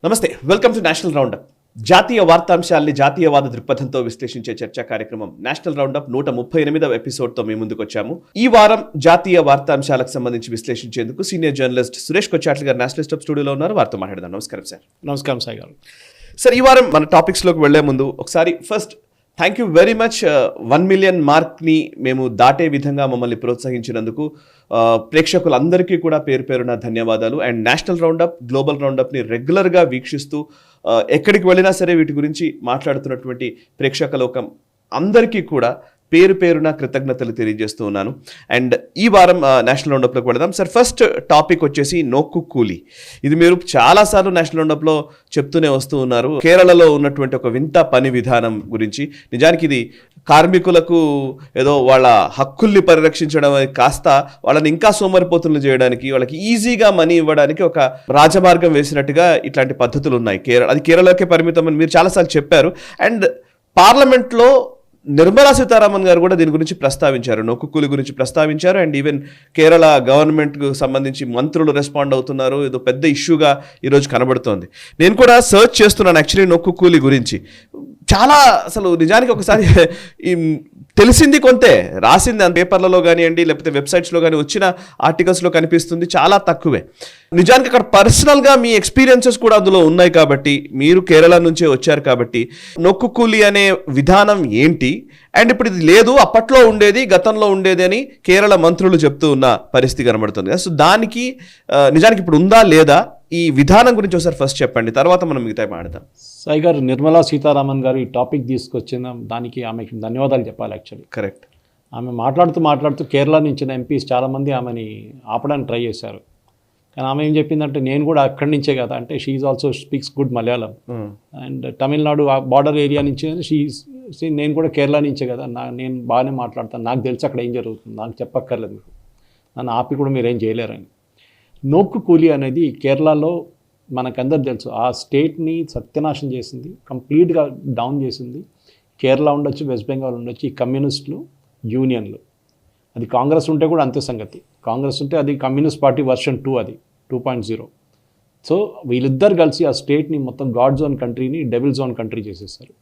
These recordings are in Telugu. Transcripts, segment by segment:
నమస్తే, వెల్కమ్ టు నేషనల్ రౌండప్. జాతీయ వార్తాంశాల్ని జాతీయవాద దృక్పథంతో విశ్లేషించే చర్చా కార్యక్రమం నేషనల్ రౌండప్ 138వ ఎపిసోడ్తో మీ ముందుకు వచ్చాము. ఈ వారం జాతీయ వార్తాంశాలకు సంబంధించి విశ్లేషించేందుకు సీనియర్ జర్నలిస్ట్ సురేష్ కొచ్చాట్ల గారు నేషనల్ స్టాప్ స్టూడియోలో ఉన్నారు. వారితో మాట్లాడదాం. నమస్కారం సార్. నమస్కారం సాయి గారు. సార్, ఈ వారం మన టాపిక్స్లోకి వెళ్లే ముందు ఒకసారి first thank you very much. 1 million మార్క్ని మేము దాటే విధంగా మమ్మల్ని ప్రోత్సహించినందుకు ప్రేక్షకులందరికీ కూడా పేరు పేరున ధన్యవాదాలు. అండ్ నేషనల్ రౌండప్, గ్లోబల్ రౌండప్ని రెగ్యులర్గా వీక్షిస్తూ ఎక్కడికి వెళ్ళినా సరే వీటి గురించి మాట్లాడుతున్నటువంటి ప్రేక్షక లోకం అందరికీ కూడా పేరు పేరున కృతజ్ఞతలు తెలియజేస్తూ ఉన్నాను. అండ్ ఈ వారం నేషనల్ రౌండప్లోకి వెళదాం. సార్, ఫస్ట్ టాపిక్ వచ్చేసి నోక్కు కూలీ. ఇది మీరు చాలాసార్లు నేషనల్ రౌండప్లో చెప్తూనే వస్తూ ఉన్నారు. కేరళలో ఉన్నటువంటి ఒక వింత పని విధానం గురించి. నిజానికి ఇది కార్మికులకు ఏదో వాళ్ళ హక్కుల్ని పరిరక్షించడం కాస్త వాళ్ళని ఇంకా సోమరిపోతులు చేయడానికి, వాళ్ళకి ఈజీగా మనీ ఇవ్వడానికి ఒక రాజమార్గం వేసినట్టుగా ఇట్లాంటి పద్ధతులు ఉన్నాయి. అది కేరళకే పరిమితం అని మీరు చాలాసార్లు చెప్పారు. అండ్ పార్లమెంట్లో నిర్మలా సీతారామన్ గారు కూడా దీని గురించి ప్రస్తావించారు, నొక్కు కూలి గురించి ప్రస్తావించారు. అండ్ ఈవెన్ కేరళ గవర్నమెంట్కు సంబంధించి మంత్రులు రెస్పాండ్ అవుతున్నారు. ఏదో పెద్ద ఇష్యూగా ఈరోజు కనబడుతోంది. నేను కూడా సర్చ్ చేస్తున్నాను యాక్చువల్లీ నొక్కు కూలి గురించి. చాలా అసలు నిజానికి ఒకసారి తెలిసింది కొంతే, రాసింది అంత పేపర్లలో కానివ్వండి లేకపోతే వెబ్సైట్స్లో కానీ వచ్చిన ఆర్టికల్స్లో కనిపిస్తుంది చాలా తక్కువే. నిజానికి అక్కడ పర్సనల్గా మీ ఎక్స్పీరియన్సెస్ కూడా అందులో ఉన్నాయి కాబట్టి, మీరు కేరళ నుంచే వచ్చారు కాబట్టి నొక్కు కూలి అనే విధానం ఏంటి, అండ్ ఇప్పుడు ఇది లేదు అప్పట్లో ఉండేది గతంలో ఉండేది అని కేరళ మంత్రులు చెప్తూ ఉన్న పరిస్థితి కనబడుతుంది. సో దానికి నిజానికి ఇప్పుడు ఉందా లేదా, ఈ విధానం గురించి ఒకసారి ఫస్ట్ చెప్పండి, తర్వాత మనం మిగతా మాట్లాడదాం. సాయి గారు, నిర్మలా సీతారామన్ గారు ఈ టాపిక్ తీసుకొచ్చిన దానికి ఆమెకి ధన్యవాదాలు చెప్పాలి. Actually correct. ఆమె మాట్లాడుతూ కేరళ నుంచి ఎంపీస్ చాలామంది ఆమెని ఆపడానికి ట్రై చేశారు. కానీ ఆమె ఏం చెప్పిందంటే, నేను కూడా అక్కడి నుంచే కదా, అంటే she also speaks good Malayalam and Tamil Nadu border area నుంచి నేను కూడా కేరళ నుంచే కదా, నేను బాగానే మాట్లాడతాను, నాకు తెలిసి అక్కడ ఏం జరుగుతుంది, నాకు చెప్పక్కర్లేదు, మీకు నన్ను ఆపి కూడా మీరేం చేయలేరని. నోక్కు కూలీ అనేది కేరళలో మనకందరు తెలుసు, ఆ స్టేట్ని సత్యనాశం చేసింది, కంప్లీట్గా డౌన్ చేసింది. కేరళ ఉండొచ్చు, వెస్ట్ బెంగాల్ ఉండొచ్చు, ఈ కమ్యూనిస్టులు యూనియన్లు. అది కాంగ్రెస్ ఉంటే కూడా అంతే సంగతి. కాంగ్రెస్ ఉంటే అది కమ్యూనిస్ట్ పార్టీ వర్షన్ 2, అది 2.0. సో వీళ్ళిద్దరు కలిసి ఆ స్టేట్ని మొత్తం గాడ్ జోన్ కంట్రీని డెవిల్ జోన్ కంట్రీ చేసేస్తారు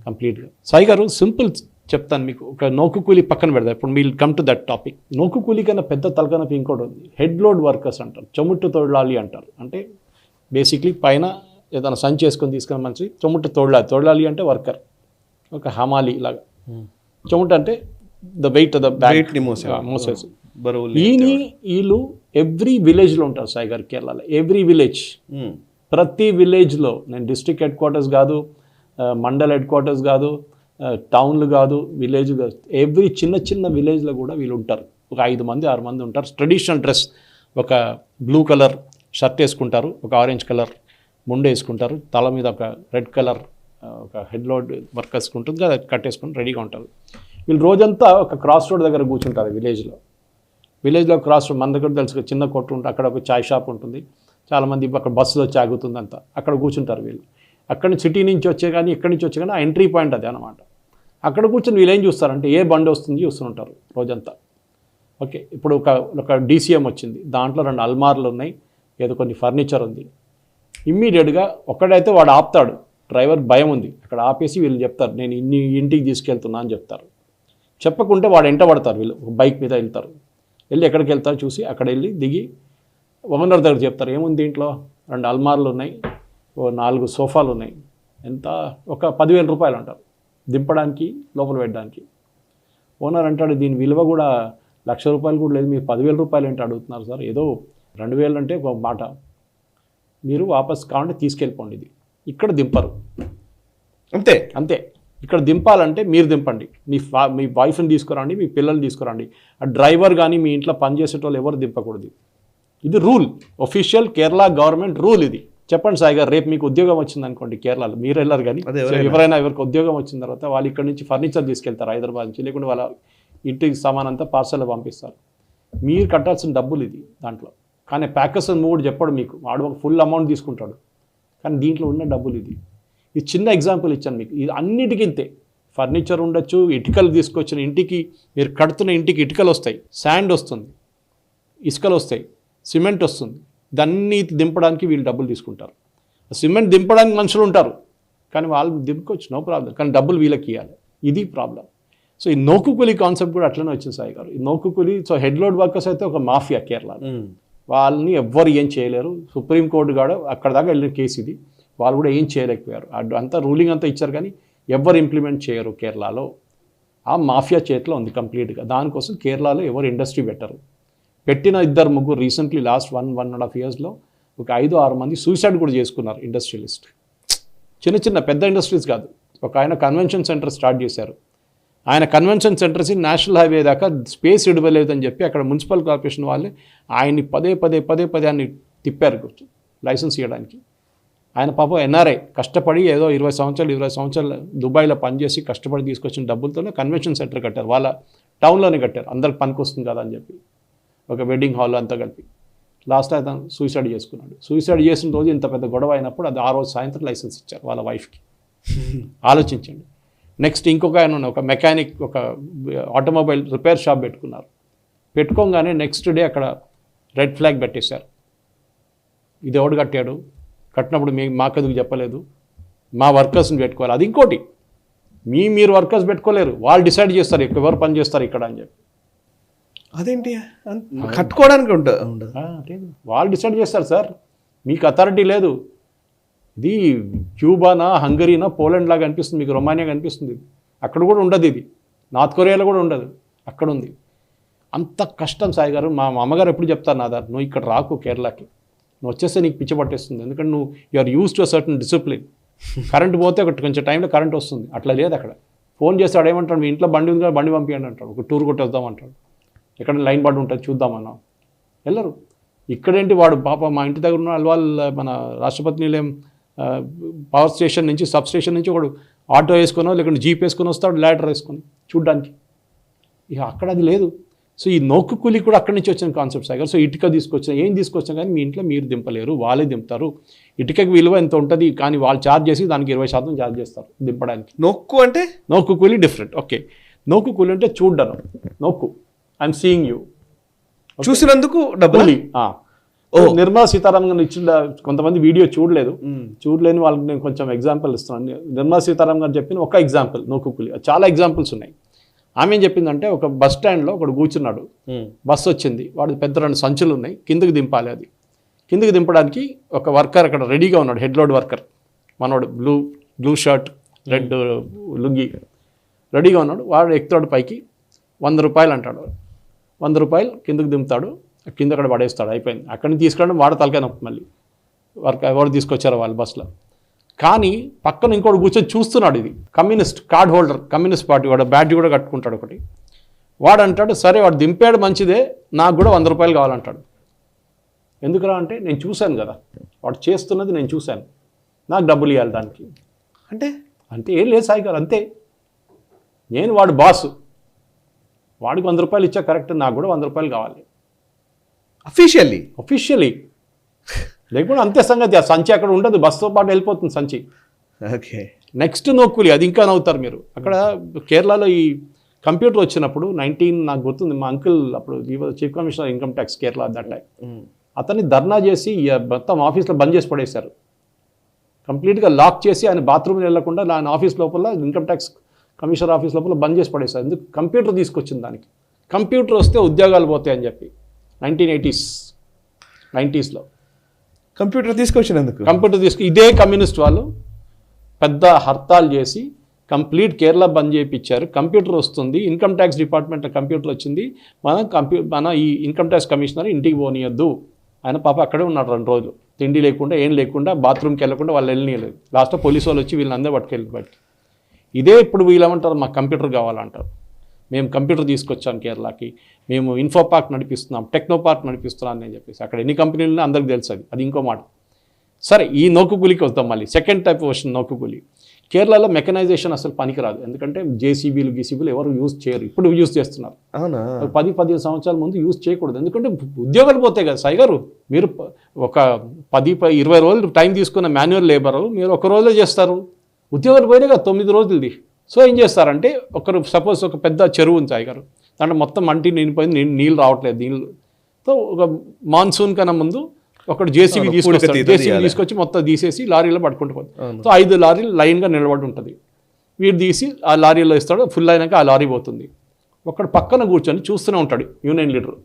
కంప్లీట్గా. సాయి గారు, సింపుల్ చెప్తాను మీకు. ఒక నోక్కు కూలీ పక్కన పెడతారు. ఇప్పుడు we'll come to that topic. నోక్కు కూలీ కన్నా పెద్ద తలకనపు ఇంకోటి ఉంది, హెడ్ లోడ్ వర్కర్స్ అంటారు, చెముట్టు తోడలాలి అంటారు. అంటే బేసిక్లీ పైన ఏదైనా సంచి చేసుకొని తీసుకున్న మనిషి చెముట్టు తోడలాలి అంటే వర్కర్, ఒక హమాలి లాగా. చెముట్టు అంటే ద వెయిట్ ద బ్యాగ్ మోసేసి. వీళ్ళు ఎవ్రీ విలేజ్లో ఉంటారు సాయి గారు కేరళలో. ఎవ్రీ విలేజ్, ప్రతి విలేజ్లో, నేను డిస్ట్రిక్ట్ హెడ్ క్వార్టర్స్ కాదు, మండల్ హెడ్ క్వార్టర్స్ కాదు, టౌన్లు కాదు, విలేజ్ కాదు, ఎవ్రీ చిన్న విలేజ్లో కూడా వీళ్ళు ఉంటారు. ఒక 5 మంది 6 మంది ఉంటారు. ట్రెడిషనల్ డ్రెస్, ఒక బ్లూ కలర్ షర్ట్ వేసుకుంటారు, ఒక ఆరెంజ్ కలర్ ముండు వేసుకుంటారు, తల మీద ఒక రెడ్ కలర్ ఒక హెడ్ లోడ్ వర్కర్స్ ఉంటుంది కదా, కట్టేసుకుని రెడీగా ఉంటారు. వీళ్ళు రోజంతా ఒక క్రాస్ రోడ్ దగ్గర కూర్చుంటారు. విలేజ్లో క్రాస్ రోడ్, మన దగ్గర తెలుసు, చిన్న కొట్టు ఉంటుంది, అక్కడ ఒక చాయ్ షాప్ ఉంటుంది, చాలామంది అక్కడ బస్సులో వచ్చి ఆగుతుంది అంతా, అక్కడ కూర్చుంటారు వీళ్ళు. అక్కడి సిటీ నుంచి వచ్చే కానీ ఎక్కడి నుంచి వచ్చే కానీ ఆ ఎంట్రీ పాయింట్ అది అనమాట. అక్కడ కూర్చొని వీళ్ళు ఏం చూస్తారంటే, ఏ బండి వస్తుంది చూస్తుంటారు రోజంతా. ఓకే, ఇప్పుడు ఒక DCM వచ్చింది, దాంట్లో 2 అల్మార్లు ఉన్నాయి, ఏదో కొన్ని ఫర్నిచర్ ఉంది. ఇమ్మీడియట్గా ఒక్కడైతే వాడు ఆపుతాడు, డ్రైవర్ భయం ఉంది, అక్కడ ఆపేసి వీళ్ళు చెప్తారు, నేను ఇంటికి తీసుకెళ్తున్నా అని చెప్తారు. చెప్పకుంటే వాడు ఎంట పడతారు, వీళ్ళు బైక్ మీద వెళ్తారు. వెళ్ళి ఎక్కడికి వెళ్తారు చూసి అక్కడ వెళ్ళి దిగి ఓనర్ దగ్గర చెప్తారు, ఏముంది ఇంట్లో, 2 అల్మార్లు ఉన్నాయి, 4 సోఫాలు ఉన్నాయి, ఎంత, ఒక 10,000 రూపాయలు అంటారు దింపడానికి, లోపల పెట్టడానికి. ఓనర్ అంటాడు, దీని విలువ కూడా 1,00,000 రూపాయలు కూడా లేదు, మీరు 10,000 రూపాయలు ఏంటి అడుగుతున్నారు సార్, ఏదో 2,000 అంటే ఒక మాట, మీరు వాపస్ కావాలంటే తీసుకెళ్ళిపోండి, ఇది ఇక్కడ దింపరు, అంతే. ఇక్కడ దింపాలంటే మీరు దింపండి, మీ వైఫ్ని తీసుకురండి, మీ పిల్లల్ని తీసుకురండి, ఆ డ్రైవర్ కానీ మీ ఇంట్లో పనిచేసేటోళ్ళు ఎవరు దింపకూడదు. ఇది rule, official Kerala government rule ఇది. చెప్పండి సాయి గారు, రేపు మీకు ఉద్యోగం వచ్చింది అనుకోండి కేరళలో, మీరు వెళ్ళారు కానీ ఎవరికి ఉద్యోగం వచ్చిన తర్వాత వాళ్ళు ఇక్కడ నుంచి ఫర్నిచర్ తీసుకెళ్తారు హైదరాబాద్ నుంచి, లేకుంటే వాళ్ళ ఇంటికి సామాన్ అంతా పార్సల్లో పంపిస్తారు. మీరు కట్టాల్సిన డబ్బులు ఇది దాంట్లో. కానీ ప్యాకర్స్ అని మూడు చెప్పాడు మీకు, వాడు ఒక ఫుల్ అమౌంట్ తీసుకుంటాడు, కానీ దీంట్లో ఉన్న డబ్బులు ఇది చిన్న ఎగ్జాంపుల్ ఇచ్చాను మీకు. ఇది అన్నిటికీ ఇంతే. ఫర్నిచర్ ఉండొచ్చు, ఇటుకలు తీసుకొచ్చిన ఇంటికి, మీరు కడుతున్న ఇంటికి ఇటుకలు వస్తాయి, శాండ్ వస్తుంది, ఇసుకలు వస్తాయి, సిమెంట్ వస్తుంది, దాన్ని దింపడానికి వీళ్ళు డబ్బులు తీసుకుంటారు. సిమెంట్ దింపడానికి మనుషులు ఉంటారు, కానీ వాళ్ళు దింపుకోవచ్చు, నో ప్రాబ్లం, కానీ డబ్బులు వీళ్ళకి ఇవ్వాలి, ఇది ప్రాబ్లం. సో ఈ నోకు కూలీ కాన్సెప్ట్ కూడా అట్లనే వచ్చింది సాయి గారు. ఈ నోకు కూలీ, సో హెడ్ లోడ్ వర్కర్స్ అయితే ఒక మాఫియా కేరళ, వాళ్ళని ఎవ్వరు ఏం చేయలేరు. సుప్రీంకోర్టు కూడా అక్కడ దాకా వెళ్ళిన కేసు ఇది, వాళ్ళు కూడా ఏం చేయలేకపోయారు. అంతా రూలింగ్ అంతా ఇచ్చారు కానీ ఎవరు ఇంప్లిమెంట్ చేయరు కేరళలో. ఆ మాఫియా చేతిలో ఉంది కంప్లీట్గా. దానికోసం కేరళలో ఎవరు ఇండస్ట్రీ పెట్టరు. పెట్టిన 2-3 రీసెంట్లీ లాస్ట్ 1.5 ఇయర్స్లో ఒక 5-6 మంది సూసైడ్ కూడా చేసుకున్నారు ఇండస్ట్రియలిస్ట్. చిన్న పెద్ద ఇండస్ట్రీస్ కాదు. ఒక ఆయన కన్వెన్షన్ సెంటర్ స్టార్ట్ చేశారు. ఆయన కన్వెన్షన్ సెంటర్స్ నేషనల్ హైవే దాకా స్పేస్ ఇవ్వలేదని చెప్పి అక్కడ మున్సిపల్ కార్పొరేషన్ వాళ్ళే ఆయన్ని పదే అన్ని తిప్పారు లైసెన్స్ ఇవ్వడానికి. ఆయన పాపం ఎన్ఆర్ఐ కష్టపడి ఏదో 20 సంవత్సరాలు దుబాయ్లో పనిచేసి కష్టపడి తీసుకొచ్చిన డబ్బులతోనే కన్వెన్షన్ సెంటర్ కట్టారు. వాళ్ళ టౌన్లోనే కట్టారు, అందరికి పనికి వస్తుంది కదా అని చెప్పి, ఒక వెడ్డింగ్ హాల్ అంతా కలిపి. లాస్ట్ అతను సూసైడ్ చేసుకున్నాడు. సూసైడ్ చేసిన రోజు ఇంత పెద్ద గొడవ అయినప్పుడు అది ఆ రోజు సాయంత్రం లైసెన్స్ ఇచ్చారు వాళ్ళ వైఫ్కి. ఆలోచించండి. నెక్స్ట్ ఇంకొక ఆయన ఒక మెకానిక్, ఒక ఆటోమొబైల్ రిపేర్ షాప్ పెట్టుకోగానే నెక్స్ట్ డే అక్కడ రెడ్ ఫ్లాగ్ పెట్టేశారు. ఇది ఎవడు కట్టాడు, కట్టినప్పుడు మాకెందుకు చెప్పలేదు, మా వర్కర్స్ని పెట్టుకోవాలి. అది ఇంకోటి, మీరు వర్కర్స్ పెట్టుకోలేరు, వాళ్ళు డిసైడ్ చేస్తారు ఎవరు పని చేస్తారు ఇక్కడ అని చెప్పి. అదేంటి కట్టుకోవడానికి ఉండదు, వాళ్ళు డిసైడ్ చేస్తారు సార్, మీకు అథారిటీ లేదు. ఇది క్యూబానా, హంగరీనా, పోలాండ్ లాగా అనిపిస్తుంది మీకు, రొమానియా అనిపిస్తుంది. అక్కడ కూడా ఉండదు ఇది, నార్త్ కొరియాలో కూడా ఉండదు, అక్కడ ఉంది. అంత కష్టం సాయి గారు. మా అమ్మగారు ఎప్పుడు చెప్తారు నాదారు, నువ్వు ఇక్కడ రాకు కేరళకి, నువ్వు వచ్చేస్తే నీకు పిచ్చి పట్టేస్తుంది. ఎందుకంటే నువ్వు you're use to a certain discipline. Current పోతే ఒకటి కొంచెం టైంలో కరెంట్ వస్తుంది, అట్లా లేదు అక్కడ. ఫోన్ చేస్తాడు, ఏమంటాడు, మీ ఇంట్లో బండి ఉంది కదా బండి పంపించండి అంటాడు, ఒక టూర్ కొట్టేద్దాం అంటాడు, ఎక్కడ లైన్ పడి ఉంటుంది చూద్దామన్నా వెళ్ళరు. ఇక్కడేంటి వాడు పాప మా ఇంటి దగ్గర ఉన్న అల్వాల్ మన రాష్ట్రపతి నిలయం పవర్ స్టేషన్ నుంచి, సబ్ స్టేషన్ నుంచి ఒకడు ఆటో వేసుకునో లేకుంటే జీప్ వేసుకొని వస్తాడు, ల్యాడర్ వేసుకొని చూడ్డానికి. ఇక అక్కడ అది లేదు. సో ఈ నోకు కూలి కూడా అక్కడి నుంచి వచ్చిన కాన్సెప్ట్ సార్. సో ఇటుక తీసుకొచ్చిన ఏం తీసుకొచ్చినా కానీ మీ ఇంట్లో మీరు దింపలేరు, వాళ్ళే దింపుతారు. ఇటుకకి విలువ ఎంత ఉంటుంది, కానీ వాళ్ళు ఛార్జ్ చేసి దానికి 20% ఛార్జ్ చేస్తారు దింపడానికి. నొక్కు అంటే నోకు కూలి డిఫరెంట్. ఓకే, నోకు కూలి అంటే చూడ్డం, నోకు ఐఎమ్ సీయింగ్ యూ, చూసినందుకు డబ్బులు. నిర్మలా సీతారామన్ గారు ఇచ్చిన కొంతమంది వీడియో చూడలేని వాళ్ళకి నేను కొంచెం ఎగ్జాంపుల్ ఇస్తున్నాను. నిర్మలా సీతారామన్ గారు చెప్పిన ఒక ఎగ్జాంపుల్ నోకు కూలి, చాలా ఎగ్జాంపుల్స్ ఉన్నాయి. ఆమె ఏం చెప్పిందంటే, ఒక బస్ స్టాండ్లో ఒకడు కూర్చున్నాడు, బస్సు వచ్చింది, వాడు పెద్ద 2 సంచులు ఉన్నాయి, కిందకి దింపాలి. అది కిందకి దింపడానికి ఒక వర్కర్ అక్కడ రెడీగా ఉన్నాడు, హెడ్ లోడ్ వర్కర్ మనోడు, బ్లూ షర్ట్ రెడ్ లుంగి రెడీగా ఉన్నాడు. వాడు ఎక్కుతాడు పైకి, 100 రూపాయలు అంటాడు, 100 రూపాయలు కిందకి దింపుతాడు, కింద అక్కడ పడేస్తాడు, అయిపోయింది. అక్కడి నుంచి తీసుకురావడం వాడ తలకాయ నొప్పి. మళ్ళీ ఎవరు తీసుకొచ్చారో వాళ్ళు బస్సులో. కానీ పక్కన ఇంకోటి కూర్చొని చూస్తున్నాడు, ఇది communist card holder, communist party, వాడు బ్యాడ్జ్ కూడా కట్టుకుంటాడు ఒకటి. వాడు అంటాడు, సరే వాడు దింపాడు మంచిదే, నాకు కూడా 100 రూపాయలు కావాలంటాడు. ఎందుకురా అంటే, నేను చూశాను కదా, వాడు చేస్తున్నది నేను చూశాను, నాకు డబ్బులు ఇవ్వాలి దానికి. అంటే ఏం లేదు సాయి గారు, అంతే. నేను వాడు బాసు, వాడికి 100 రూపాయలు ఇచ్చా కరెక్ట్, నాకు కూడా 100 రూపాయలు కావాలి అఫీషియలీ. లేకుండా అంతే సంగతి. ఆ సంచి అక్కడ ఉండదు, బస్సుతో పాటు వెళ్ళిపోతుంది సంచి. ఓకే, నెక్స్ట్ నోక్కులి, అది ఇంకా నవ్వుతారు మీరు. అక్కడ కేరళలో ఈ కంప్యూటర్ వచ్చినప్పుడు 19 నాకు గుర్తుంది, మా అంకుల్ అప్పుడు chief commissioner income tax Kerala that time, అతన్ని ధర్నా చేసి మొత్తం ఆఫీస్లో బంద్ చేసి పడేశారు, కంప్లీట్గా లాక్ చేసి. ఆయన బాత్రూమ్కి వెళ్ళకుండా ఆయన ఆఫీస్ లోపల, ఇన్కమ్ ట్యాక్స్ కమిషనర్ ఆఫీస్ లోపల బంద్ చేసి పడేశారు. ఎందుకు? కంప్యూటర్ తీసుకొచ్చింది దానికి. కంప్యూటర్ వస్తే ఉద్యోగాలు పోతాయని చెప్పి 1980s 90sలో కంప్యూటర్ తీసుకొచ్చి ఇదే కమ్యూనిస్ట్ వాళ్ళు పెద్ద హర్తాలు చేసి కంప్లీట్ కేరళ బంద్ చేయించారు. కంప్యూటర్ వస్తుంది, ఇన్కమ్ ట్యాక్స్ డిపార్ట్మెంట్లో కంప్యూటర్ వచ్చింది, మన ఈ ఇన్కమ్ ట్యాక్స్ కమిషనర్ ఇంటికి పోనీయద్దు. ఆయన పాప అక్కడే ఉన్నాడు 2 రోజులు, తిండి లేకుండా ఏం లేకుండా, బాత్రూమ్కి వెళ్ళకుండా వాళ్ళు వెళ్ళనీయలేదు. లాస్ట్లో పోలీసు వాళ్ళు వచ్చి వీళ్ళని అందరూ పట్టుకెళ్ళి బయటికి. ఇదే ఇప్పుడు వీళ్ళేమంటారు, మాకు కంప్యూటర్ కావాలంటారు. మేము కంప్యూటర్ తీసుకొచ్చాం కేరళకి, మేము ఇన్ఫో పార్క్ నడిపిస్తున్నాం, టెక్నో పార్క్ నడిపిస్తున్నాం అని చెప్పేసి. అక్కడ ఎన్ని కంపెనీలు ఉన్నాయో అందరికి తెలుసు, అది ఇంకో మాట. సరే, ఈ నౌకుకూలికి వస్తాం మళ్ళీ. సెకండ్ టైప్ వర్షన్ నౌకుకూలి. కేరళలో మెకనైజేషన్ అసలు పనికిరాదు, ఎందుకంటే జేసీబీలు గీసీబీలు ఎవరు యూజ్ చేయరు, ఇప్పుడు యూజ్ చేస్తున్నారు. 10-15 సంవత్సరాల ముందు యూజ్ చేయకూడదు, ఎందుకంటే ఉద్యోగాలు పోతాయి కదా సాయి గారు. మీరు ఒక 10-20 రోజులు టైం తీసుకున్న మాన్యువల్ లేబరు మీరు ఒక రోజులో చేస్తారు, ఉద్యోగాలు పోయినాయి కదా 9 రోజులది. సో ఏం చేస్తారంటే, సపోజ్ ఒక పెద్ద చెరువు ఉంది సాయి గారు, దాంట్లో మొత్తం మంటి నిండిపోయింది, నీళ్ళు రావట్లేదు. నీళ్ళతో ఒక మాన్సూన్ కన్నా ముందు ఒకటి జేసీబీ అవును, తీసుకొస్తాడు, పూడిక జేసీబీ తీయాలి. తీసుకొచ్చి మొత్తం తీసేసి లారీలో పట్టుకుంటూ పోతాడు. అవును. సో 5 లారీలు లైన్గా నిలబడి ఉంటుంది. వీడు తీసి ఆ లారీలో ఇస్తాడు, ఫుల్ అయినాక ఆ లారీ పోతుంది. ఒకడు పక్కన కూర్చొని చూస్తూనే ఉంటాడు యూనియన్ లీడర్.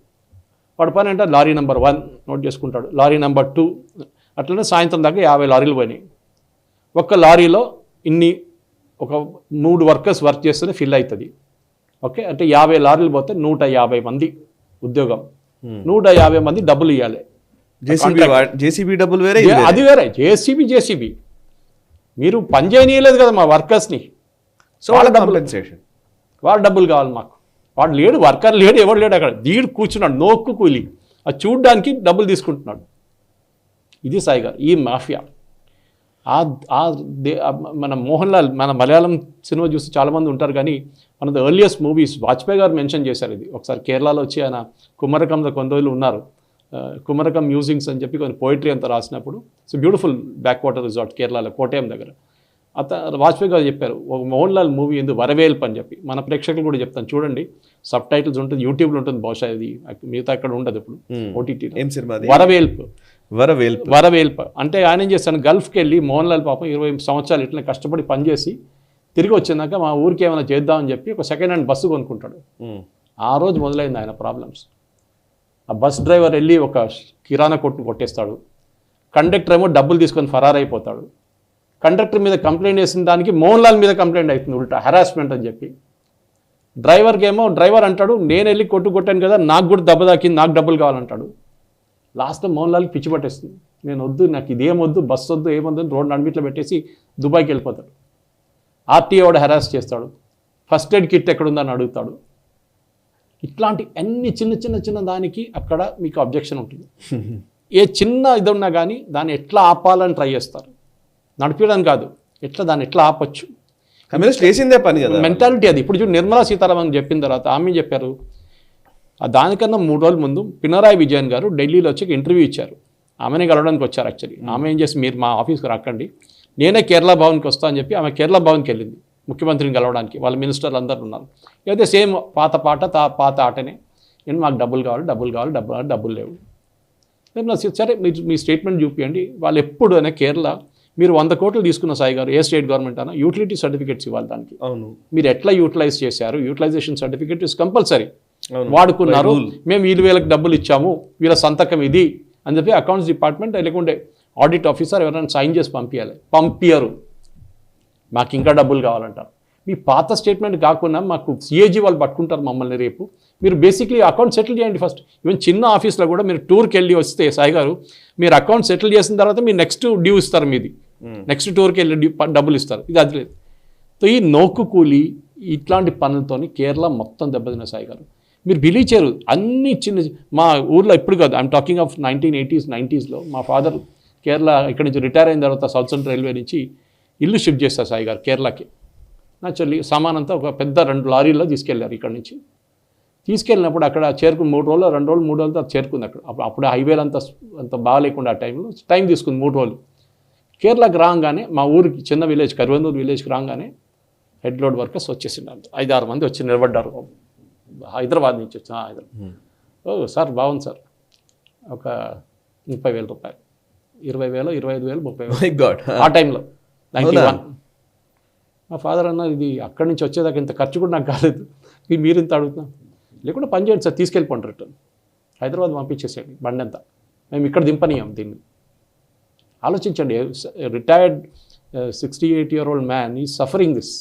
వాడు పని అంటే లారీ నెంబర్ 1 నోట్ చేసుకుంటాడు, లారీ నెంబర్ 2, అట్లనే సాయంత్రం దాకా 50 లారీలు పోయినాయి. ఒక్క లారీలో ఒక 3 వర్కర్స్ వర్క్ చేస్తేనే ఫిల్ అవుతుంది. ఓకే, అంటే 50 లారీలు పోతే 150 మంది ఉద్యోగం, 150 మంది డబ్బులు ఇవ్వాలి. జేసీబీ డబ్బులు వేరే, అది వేరే. జేసీబీ మీరు పని చేయనీయలేదు కదా మా వర్కర్స్ని, సో వాళ్ళ కాంపెన్సేషన్, వాళ్ళ డబ్బులు కావాలి మాకు. వాడు లేడు, వర్కర్ లేడు, ఎవడు లేడు అక్కడ, దీడు కూర్చున్నాడు నోక్కు కూలి, అది చూడ్డానికి డబ్బులు తీసుకుంటున్నాడు. ఇది సాయి గారు, ఈ మాఫియా. మన మోహన్ లాల్, మన మలయాళం సినిమా చూసి చాలామంది ఉంటారు, కానీ మన ద ఎర్లియస్ట్ మూవీస్ వాజ్పేయి గారు మెన్షన్ చేశారు ఇది. ఒకసారి కేరళలో వచ్చి ఆయన కుమ్మరకంలో కొన్ని రోజులు ఉన్నారు, కుమ్మరకం మ్యూజింగ్స్ అని చెప్పి కొన్ని పోయిటరీ అంతా రాసినప్పుడు. So beautiful back water resort కేరళలో కోటయం దగ్గర. వాజ్పేయి గారు చెప్పారు ఒక మోహన్ లాల్ మూవీ ఎందుకు వరవేల్ప్ అని చెప్పి. మన ప్రేక్షకులు కూడా చెప్తాను చూడండి, సబ్ టైటిల్స్ ఉంటుంది, యూట్యూబ్లో ఉంటుంది, బహుశా ఇది మిగతా ఎక్కడ ఉండదు ఇప్పుడు ఓటీటీ. వరవేల్ప్ అంటే ఆయన ఏం చేస్తాను, గల్ఫ్కి వెళ్ళి మోహన్ లాల్ పాపం 20 సంవత్సరాలు ఇట్లా కష్టపడి పనిచేసి తిరిగి వచ్చినాక మా ఊరికి ఏమైనా చేద్దామని చెప్పి ఒక సెకండ్ హ్యాండ్ బస్సు కొనుక్కుంటాడు. ఆ రోజు మొదలైంది ఆయన ప్రాబ్లమ్స్. ఆ బస్ డ్రైవర్ వెళ్ళి ఒక కిరాణా కొట్టును కొట్టేస్తాడు, కండక్టర్ ఏమో డబ్బులు తీసుకొని ఫరారైపోతాడు. కండక్టర్ మీద కంప్లైంట్ చేసిన దానికి మోహన్ లాల్ మీద కంప్లైంట్ అవుతుంది ఉల్టా, హెరాస్మెంట్ అని చెప్పి. డ్రైవర్ అంటాడు నేను వెళ్ళి కొట్టాను కదా, నాకు కూడా దెబ్బ తాకింది, నాకు డబ్బులు కావాలంటాడు. లాస్ట్లో మోహన్ లాల్కి పిచ్చి పట్టేస్తుంది, నేను వద్దు, నాకు ఇదేమొద్దు, బస్సు వద్దు, ఏమొద్దు, రోడ్ నడిమిట్లో పెట్టేసి దుబాయ్కి వెళ్ళిపోతాడు. ఆర్టీఓ వాడు హెరాస్ చేస్తాడు, ఫస్ట్ ఎయిడ్ కిట్ ఎక్కడుందని అడుగుతాడు. ఇట్లాంటి అన్ని చిన్న దానికి అక్కడ మీకు అబ్జెక్షన్ ఉంటుంది. ఏ చిన్న ఇది ఉన్నా కానీ దాన్ని ఎట్లా ఆపాలని ట్రై చేస్తారు, నడిపించడం కాదు, దాన్ని ఎట్లా ఆపచ్చు చేసిందే పని కదా మెంటాలిటీ అది. ఇప్పుడు చూడు, నిర్మలా సీతారామన్ చెప్పిన తర్వాత ఆమె చెప్పారు, దానికన్నా 3 రోజుల ముందు పినరాయి విజయన్ గారు ఢిల్లీలో వచ్చి ఇంటర్వ్యూ ఇచ్చారు. ఆమెనే కలవడానికి వచ్చారు యాక్చువల్లీ. ఆమె ఏం చేసి మీరు మా ఆఫీస్కి రాకండి, నేనే కేరళ భవన్కి వస్తా అని చెప్పి ఆమె కేరళ భవన్కి వెళ్ళింది ముఖ్యమంత్రిని కలవడానికి. వాళ్ళ మినిస్టర్లు అందరూ ఉన్నారు. అయితే సేమ్ పాత ఆటనే, నేను మాకు డబ్బులు లేవు. సరే మీ స్టేట్మెంట్ చూపించండి. వాళ్ళు ఎప్పుడు అయినా కేరళ మీరు 100 కోట్లు తీసుకున్న సాయి గారు, ఏ స్టేట్ గవర్నమెంట్ అయినా యూటిలిటీ సర్టిఫికేట్స్ ఇవ్వాలి దానికి. అవును, మీరు ఎట్లా యూటిలైజ్ చేశారు, యూటిలైజేషన్ సర్టిఫికేట్ ఇస్ కంపల్సరీ. వాడుకున్నారు, మేము వీళ్ళకి డబ్బులు ఇచ్చాము, వీళ్ళ సంతకం ఇది అని చెప్పి అకౌంట్స్ డిపార్ట్మెంట్ లేకుంటే ఆడిట్ ఆఫీసర్ ఎవరైనా సైన్ చేసి పంపించరు. మాకు ఇంకా డబ్బులు కావాలంటారు. మీ పాత స్టేట్మెంట్ కాకుండా మాకు సిఏజీ వాళ్ళు పట్టుకుంటారు మమ్మల్ని రేపు. మీరు బేసిక్లీ అకౌంట్ సెటిల్ చేయండి ఫస్ట్. ఈవెన్ చిన్న ఆఫీస్లో కూడా మీరు టూర్కి వెళ్ళి వస్తే సాయి గారు, మీరు అకౌంట్ సెటిల్ చేసిన తర్వాత మీరు నెక్స్ట్ డ్యూ ఇస్తారు, మీది నెక్స్ట్ టూర్కి వెళ్ళి డబ్బులు ఇస్తారు. ఇది అది లేదు. సో ఈ నోకు కూలి ఇట్లాంటి పనులతోని కేరళ మొత్తం దెబ్బతిన్న సాయి గారు. మీరు బిలీవ్ చేయరు, అన్ని మా ఊర్లో ఇప్పుడు కాదు, ఐఎమ్ టాకింగ్ ఆఫ్ 1980s 90sలో మా ఫాదర్ కేరళ ఇక్కడి నుంచి రిటైర్ అయిన తర్వాత సౌత్ సెంట్రల్ రైల్వే నుంచి ఇల్లు షిఫ్ట్ చేస్తారు సాయి గారు కేరళకి. నాచురల్లీ సామాన్ అంతా ఒక పెద్ద 2 లారీల్లో తీసుకెళ్లారు ఇక్కడ నుంచి. తీసుకెళ్ళినప్పుడు అక్కడ 2 రోజులు 3 రోజులతో చేరుకుంది అక్కడ. అప్పుడు హైవేలు అంత బాగాలేకుండా ఆ టైం తీసుకుంది 3 రోజులు. కేరళకి రాగానే మా ఊరికి చిన్న విలేజ్ కరువనూరు విలేజ్కి రాగానే హెడ్ లోడ్ వర్కర్స్ వచ్చేసినారు. 5-6 మంది వచ్చి నిలబడ్డారు, హైదరాబాద్ నుంచి వచ్చిన. ఓ సార్ బాగుంది సార్, ఒక 30,000 రూపాయలు, 20,000, 25,000, 30,000 ఆ టైంలో 91. మా ఫాదర్ అన్న, ఇది అక్కడి నుంచి వచ్చేదాకా ఇంత ఖర్చు కూడా నాకు కాలేదు, మీరు ఇంత అడుగుతున్నాం, లేకుండా పని చేయండి సార్, తీసుకెళ్ళిపోండి రిటర్న్, హైదరాబాద్ పంపించేసేయండి బండి అంతా, మేము ఇక్కడ దింపనీయం దీన్ని. ఆలోచించండి, రిటైర్డ్ 68-year-old మ్యాన్ ఈ సఫరింగ్ దిస్.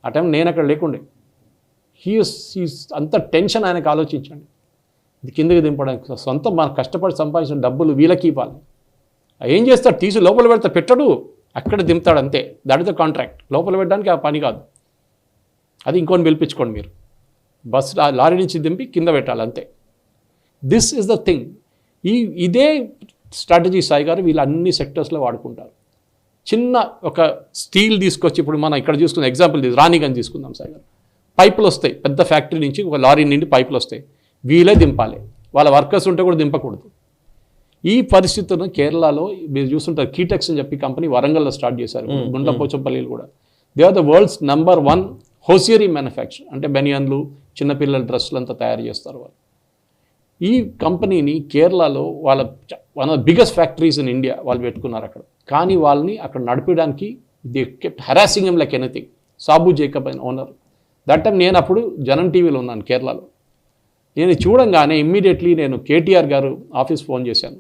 ఆ టైం నేను అక్కడ లేకుండే. హీస్ అంత టెన్షన్ ఆయనకు. ఆలోచించండి, ఇది కిందకి దింపడానికి సొంత మన కష్టపడి సంపాదించిన డబ్బులు వీళ్ళకి ఇవ్వాలి. ఏం చేస్తాడు, తీసి లోపల పెడితే పెట్టడు, అక్కడ దింపుతాడు అంతే. That is the contract. లోపల పెట్టడానికి ఆ పని కాదు, అది ఇంకొని పిలిపించుకోండి మీరు. లారీ నుంచి దింపి కింద పెట్టాలి అంతే. This is the thing. ఇదే స్ట్రాటజీ సాయి గారు వీళ్ళు అన్ని సెక్టర్స్లో వాడుకుంటారు. చిన్న ఒక స్టీల్ తీసుకొచ్చి, ఇప్పుడు మనం ఇక్కడ చూసుకున్న ఎగ్జాంపుల్ రాణిగంజ్ తీసుకుందాం సాయి గారు. పైపులు వస్తాయి, పెద్ద ఫ్యాక్టరీ నుంచి ఒక లారీ నుండి పైపులు వస్తాయి, వీళ్ళే దింపాలి, వాళ్ళ వర్కర్స్ ఉంటే కూడా దింపకూడదు. ఈ పరిస్థితులను కేరళలో మీరు చూస్తుంటారు. కీటెక్స్ అని చెప్పి కంపెనీ వరంగల్లో స్టార్ట్ చేశారు, గుండ్లపోచంపల్లిలు కూడా. They are the world's #1 hosiery manufacture. అంటే బెనియన్లు, చిన్నపిల్లల డ్రెస్సులు అంతా తయారు చేస్తారు వాళ్ళు. ఈ కంపెనీని కేరళలో వాళ్ళ one of the biggest factories in India వాళ్ళు పెట్టుకున్నారు అక్కడ. కానీ వాళ్ళని అక్కడ నడిపడానికి they kept harassing him like anything. Sabu Jacob అయిన ఓనర్. దట్ టైం నేను అప్పుడు జనం టీవీలో ఉన్నాను కేరళలో. నేను చూడంగానే ఇమ్మీడియట్లీ నేను కేటీఆర్ గారు ఆఫీస్ ఫోన్ చేశాను.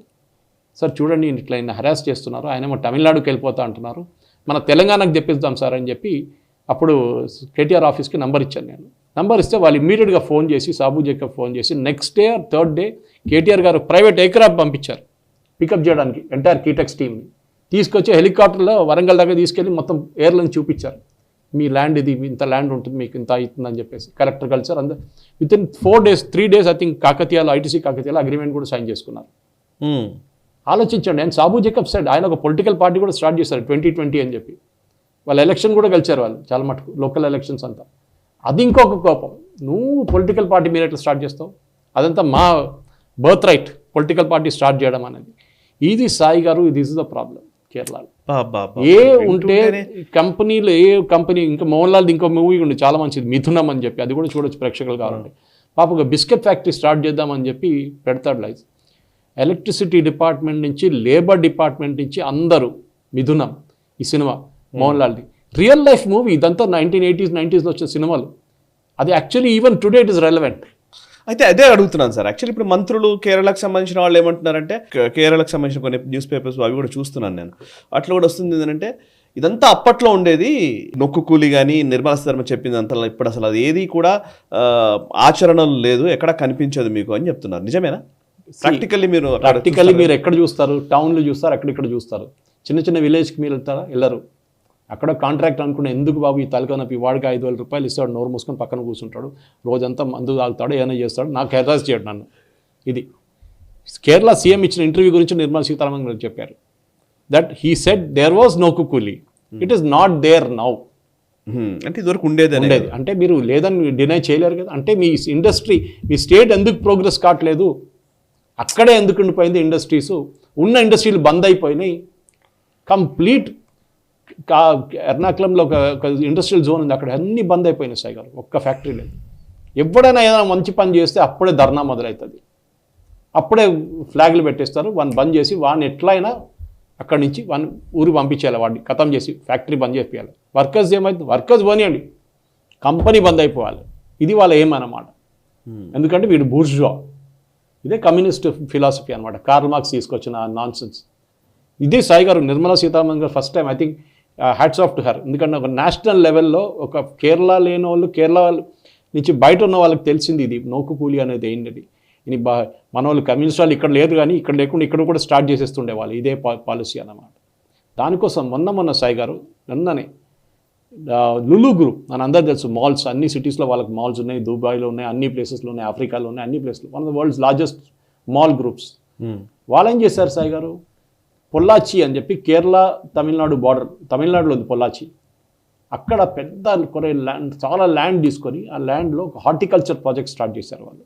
సార్ చూడండి ఇట్లా ఆయన హెరాస్ చేస్తున్నారు, ఆయనేమో తమిళనాడుకి వెళ్ళిపోతా అంటున్నారు, మన తెలంగాణకు తెప్పిద్దాం సార్ అని చెప్పి అప్పుడు కేటీఆర్ ఆఫీస్కి నంబర్ ఇచ్చాను నేను. నంబర్ ఇస్తే వాళ్ళు ఇమ్మీడియట్గా ఫోన్ చేసి సాబు జేకబ్ ఫోన్ చేసి next day third day KTR గారు ప్రైవేట్ ఎయిర్క్రాఫ్ట్ పంపించారు పికప్ చేయడానికి ఎంటైర్ కీటెక్స్ టీమ్ని. తీసుకొచ్చి హెలికాప్టర్లో వరంగల్ దగ్గర తీసుకెళ్ళి మొత్తం ఎయిర్లైన్ చూపించారు. మీ ల్యాండ్ ఇది, ఇంత ల్యాండ్ ఉంటుంది, మీకు ఇంత అవుతుందని చెప్పేసి కలెక్టర్ కలిసారు. అందరూ within 4 days 3 days I think కాకతీయాలో ఐటీసీ కాకతీయాలో అగ్రిమెంట్ కూడా సైన్ చేసుకున్నారు. ఆలోచించండి. అండ్ సాబు జేకబ్ సైడ్ ఆయన ఒక పొలిటికల్ పార్టీ కూడా స్టార్ట్ చేశారు 2020 అని చెప్పి. వాళ్ళ ఎలక్షన్ కూడా గెలిచారు వాళ్ళు చాలా మటుకు, లోకల్ ఎలక్షన్స్ అంతా. అది ఇంకొక కోపం, నువ్వు పొలిటికల్ పార్టీ మీరు ఎట్లా స్టార్ట్ చేస్తావు, అదంతా మా birth right political party start చేయడం అనేది. ఇది సాయి గారు, దిస్ ఇస్ ద ప్రాబ్లం కేరళలో. ఏ ఉంటే కంపెనీలు, ఏ కంపెనీ, ఇంకా మోహన్ లాల్ ఇంకో మూవీ ఉంది చాలా మంచిది మిథునం అని చెప్పి, అది కూడా చూడొచ్చు ప్రేక్షకులు కావాలంటే. పాప ఒక బిస్కెట్ ఫ్యాక్టరీ స్టార్ట్ చేద్దామని చెప్పి పెడతాడు లైఫ్. ఎలక్ట్రిసిటీ డిపార్ట్మెంట్ నుంచి, లేబర్ డిపార్ట్మెంట్ నుంచి అందరూ మిథునం ఈ సినిమా మోహన్ లాల్ది రియల్ లైఫ్ మూవీ. ఇదంతా 1980s 90s వచ్చిన సినిమాలు. అది actually even today it is relevant. అయితే అదే అడుగుతున్నాను సార్. యాక్చువల్లీ ఇప్పుడు మంత్రులు కేరళకు సంబంధించిన వాళ్ళు ఏమంటున్నారంటే, కేరళకు సంబంధించిన కొన్ని న్యూస్ పేపర్స్ అవి కూడా చూస్తున్నాను నేను, అట్లా కూడా వస్తుంది ఏంటంటే ఇదంతా అప్పట్లో ఉండేది, నొక్కు కూలి కానీ నిర్మలా సీతారామన్ చెప్పింది అంతా ఇప్పుడు అసలు అది ఏది కూడా ఆచరణలు లేదు, ఎక్కడ కనిపించదు మీకు అని చెప్తున్నారు. నిజమేనా? ప్రాక్టికల్లీ మీరు ఎక్కడ చూస్తారు? టౌన్లో చూస్తారు, అక్కడిక్కడ చూస్తారు. చిన్న చిన్న విలేజ్కి మీరు వెళ్తారా? వెళ్ళరు. అక్కడ కాంట్రాక్ట్ అనుకున్న ఎందుకు బాబు ఈ తలకనొప్పి, వాడికి 5,000 రూపాయలు ఇస్తాడు, నోరు మూసుకొని పక్కన కూర్చుంటాడు, రోజంతా మందు తాగుతాడు, ఏమైనా చేస్తాడు, నాకు హెరాస్ చేయడు నన్ను. ఇది కేరళ సీఎం ఇచ్చిన ఇంటర్వ్యూ గురించి నిర్మలా సీతారామన్ గారు చెప్పారు. That he said there was no కుకూలీ, it is not there now. అంటే ఇదివరకు ఉండేది. అంటే మీరు లేదని డినై చేయలేరు కదా. అంటే మీ ఇండస్ట్రీ, మీ స్టేట్ ఎందుకు ప్రోగ్రెస్ కావట్లేదు, అక్కడే ఎందుకు ఉండిపోయింది ఇండస్ట్రీస్, ఉన్న ఇండస్ట్రీలు బంద్ అయిపోయినాయి. కంప్లీట్ ఎర్నాకుళంలో ఒక ఇండస్ట్రియల్ జోన్ ఉంది, అక్కడ అన్నీ బంద్ అయిపోయినాయి సాయి గారు, ఒక్క ఫ్యాక్టరీ లేదు. ఎవడైనా ఏదైనా మంచి పని చేస్తే అప్పుడే ధర్నా మొదలవుతుంది, అప్పుడే ఫ్లాగ్లు పెట్టేస్తారు. వాడిని బంద్ చేసి వాడిని ఎట్లయినా అక్కడి నుంచి వాడిని ఊరు పంపించేయాలి, వాడిని ఖతం చేసి ఫ్యాక్టరీ బంద్ చేయాలి. వర్కర్స్ ఏమైంది, వర్కర్స్ పోనీయండి, కంపెనీ బంద్ అయిపోవాలి. ఇది వాళ్ళ ఏమన్నమాట. ఎందుకంటే వీడు బూర్జువా. ఇదే కమ్యూనిస్ట్ ఫిలాసఫీ అనమాట, కార్ల్ మార్క్స్ తీసుకొచ్చిన నాన్ సెన్స్. ఇదే సాయి గారు, నిర్మలా సీతారామన్ గారు first time I think hats off to her. ఎందుకంటే ఒక నేషనల్ లెవెల్లో ఒక కేరళ లేని వాళ్ళు, కేరళ నుంచి బయట ఉన్న వాళ్ళకి తెలిసింది ఇది నోకు కూలి అనేది ఏంటది. ఇది మన వాళ్ళు కమ్యూనిస్ట్ వాళ్ళు ఇక్కడ లేరు, కానీ ఇక్కడ లేకుండా ఇక్కడ కూడా స్టార్ట్ చేసేస్తుండే వాళ్ళు, ఇదే పాలసీ అన్నమాట. దానికోసం మొన్న సాయి గారు నిన్ననే లులు గ్రూప్, మన అందరూ తెలుసు, మాల్స్ అన్ని సిటీస్లో వాళ్ళకి మాల్స్ ఉన్నాయి, దుబాయ్లో ఉన్నాయి, అన్ని ప్లేసెస్లో ఉన్నాయి, ఆఫ్రికాలో ఉన్నాయి, అన్ని ప్లేస్లో one of the world's largest mall groups. వాళ్ళు ఏం చేశారు సాయి గారు, పొల్లాచి అని చెప్పి కేరళ తమిళనాడు బార్డర్, తమిళనాడులో ఉంది పొల్లాచి, అక్కడ పెద్ద కొరే ల్యాండ్, చాలా ల్యాండ్ తీసుకొని ఆ ల్యాండ్లో ఒక హార్టికల్చర్ ప్రాజెక్ట్ స్టార్ట్ చేశారు వాళ్ళు.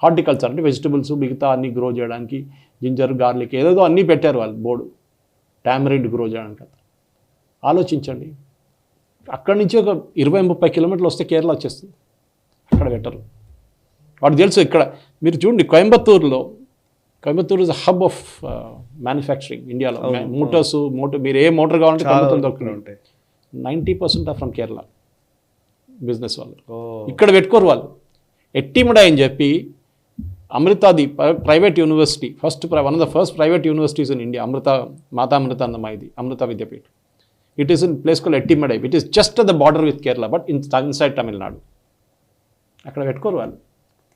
హార్టికల్చర్ అంటే వెజిటబుల్స్ మిగతా అన్నీ గ్రో చేయడానికి, జింజర్, గార్లిక్ ఏదేదో అన్నీ పెట్టారు వాళ్ళు, బోర్డు టామరిడ్ గ్రో చేయడానికి. ఆలోచించండి, అక్కడి నుంచి ఒక 20-30 కిలోమీటర్లు వస్తే కేరళ వచ్చేస్తుంది, అక్కడ పెట్టరు. వాడు తెలుసు. ఇక్కడ మీరు చూడండి, Coimbatore is hub of manufacturing ఇండియాలో. మోటార్ మీరు ఏ మోటార్ కావాలంటే కోయంబత్తూరు దొరుకుతుంది. 90% ఆఫ్ ఫ్రమ్ కేరళ బిజినెస్ వాళ్ళు. ఇక్కడ పెట్టుకోరు వాళ్ళు. ఎట్టిమడై అని చెప్పి అమృతాది private university, one of the first private universities in India, Mata Amritanandamayi, ఇది Amrita Vidyapeeth. It is in place called Ettimadai. It is just at the border with Kerala, but inside Tamil Nadu. అక్కడ పెట్టుకోరు వాళ్ళు,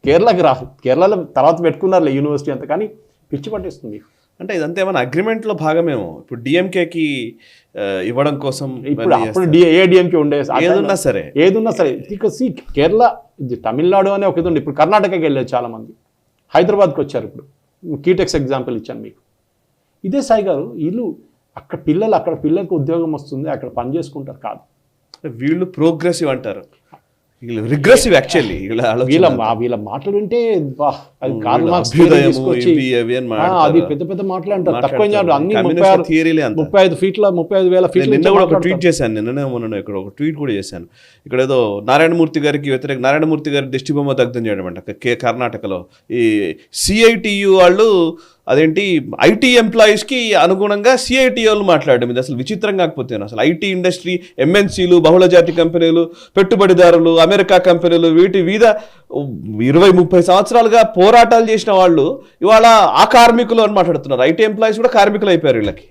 కేరళకి రాదు. కేరళలో తర్వాత పెట్టుకున్నారులే యూనివర్సిటీ అంతా, కానీ పిచ్చి పట్టేస్తుంది. అంటే ఇదంతా ఏమైనా అగ్రిమెంట్లో భాగమేమో. ఇప్పుడు డిఎంకేకి ఇవ్వడం కోసం, అప్పుడు ఏడిఎంకే ఉండే, ఏదున్నా సరే కేరళ, తమిళనాడు అనే ఒక ఇది ఉండే. ఇప్పుడు కర్ణాటకకి వెళ్ళారు చాలామంది, హైదరాబాద్కి వచ్చారు. ఇప్పుడు కీటెక్స్ ఎగ్జాంపుల్ ఇచ్చాను మీకు. ఇదే సాయి గారు, వీళ్ళు అక్కడ పిల్లలకు ఉద్యోగం వస్తుంది, అక్కడ పని చేసుకుంటారు. కాదు, వీళ్ళు ప్రోగ్రెసివ్ అంటారు. రిగ్రెసివ్ యాక్చువల్లీ వీళ్ళ మాటలు వింటే అది కార్ల్ మార్క్స్ అభ్యుదయము, తీసుకొచ్చి, ఇవి అవి అని అది పెద్ద పెద్ద మాటలు అంటారు. తక్కువ అన్ని థియరీలే అంత. 35,000 ఫీట్ల నిన్న కూడా ఒక ట్వీట్ చేశాను, నిన్ననే మొన్న ఇక్కడ ఒక ట్వీట్ కూడా చేశాను. ఇక్కడ ఏదో నారాయణమూర్తి గారికి వ్యతిరేక, నారాయణమూర్తి గారి దిష్టి బొమ్మ దగ్ధం చేయడం అంట కర్ణాటకలో. ఈ సిఐటియు వాళ్ళు అదేంటి ఐటీ ఎంప్లాయీస్కి అనుగుణంగా సిఐటి వాళ్ళు మాట్లాడడం, ఇది అసలు విచిత్రం కాకపోతే అసలు ఐటీ ఇండస్ట్రీ, ఎంఎన్సీలు, బహుళజాతి కంపెనీలు, పెట్టుబడిదారులు, అమెరికా కంపెనీలు, వీటి మీద 20-30 సంవత్సరాలుగా పోరాటాలు చేసిన వాళ్ళు ఇవాళ ఆ కార్మికులు అని మాట్లాడుతున్నారు. ఐటీ ఎంప్లాయీస్ కూడా కార్మికులు అయిపోయారు వీళ్ళకి.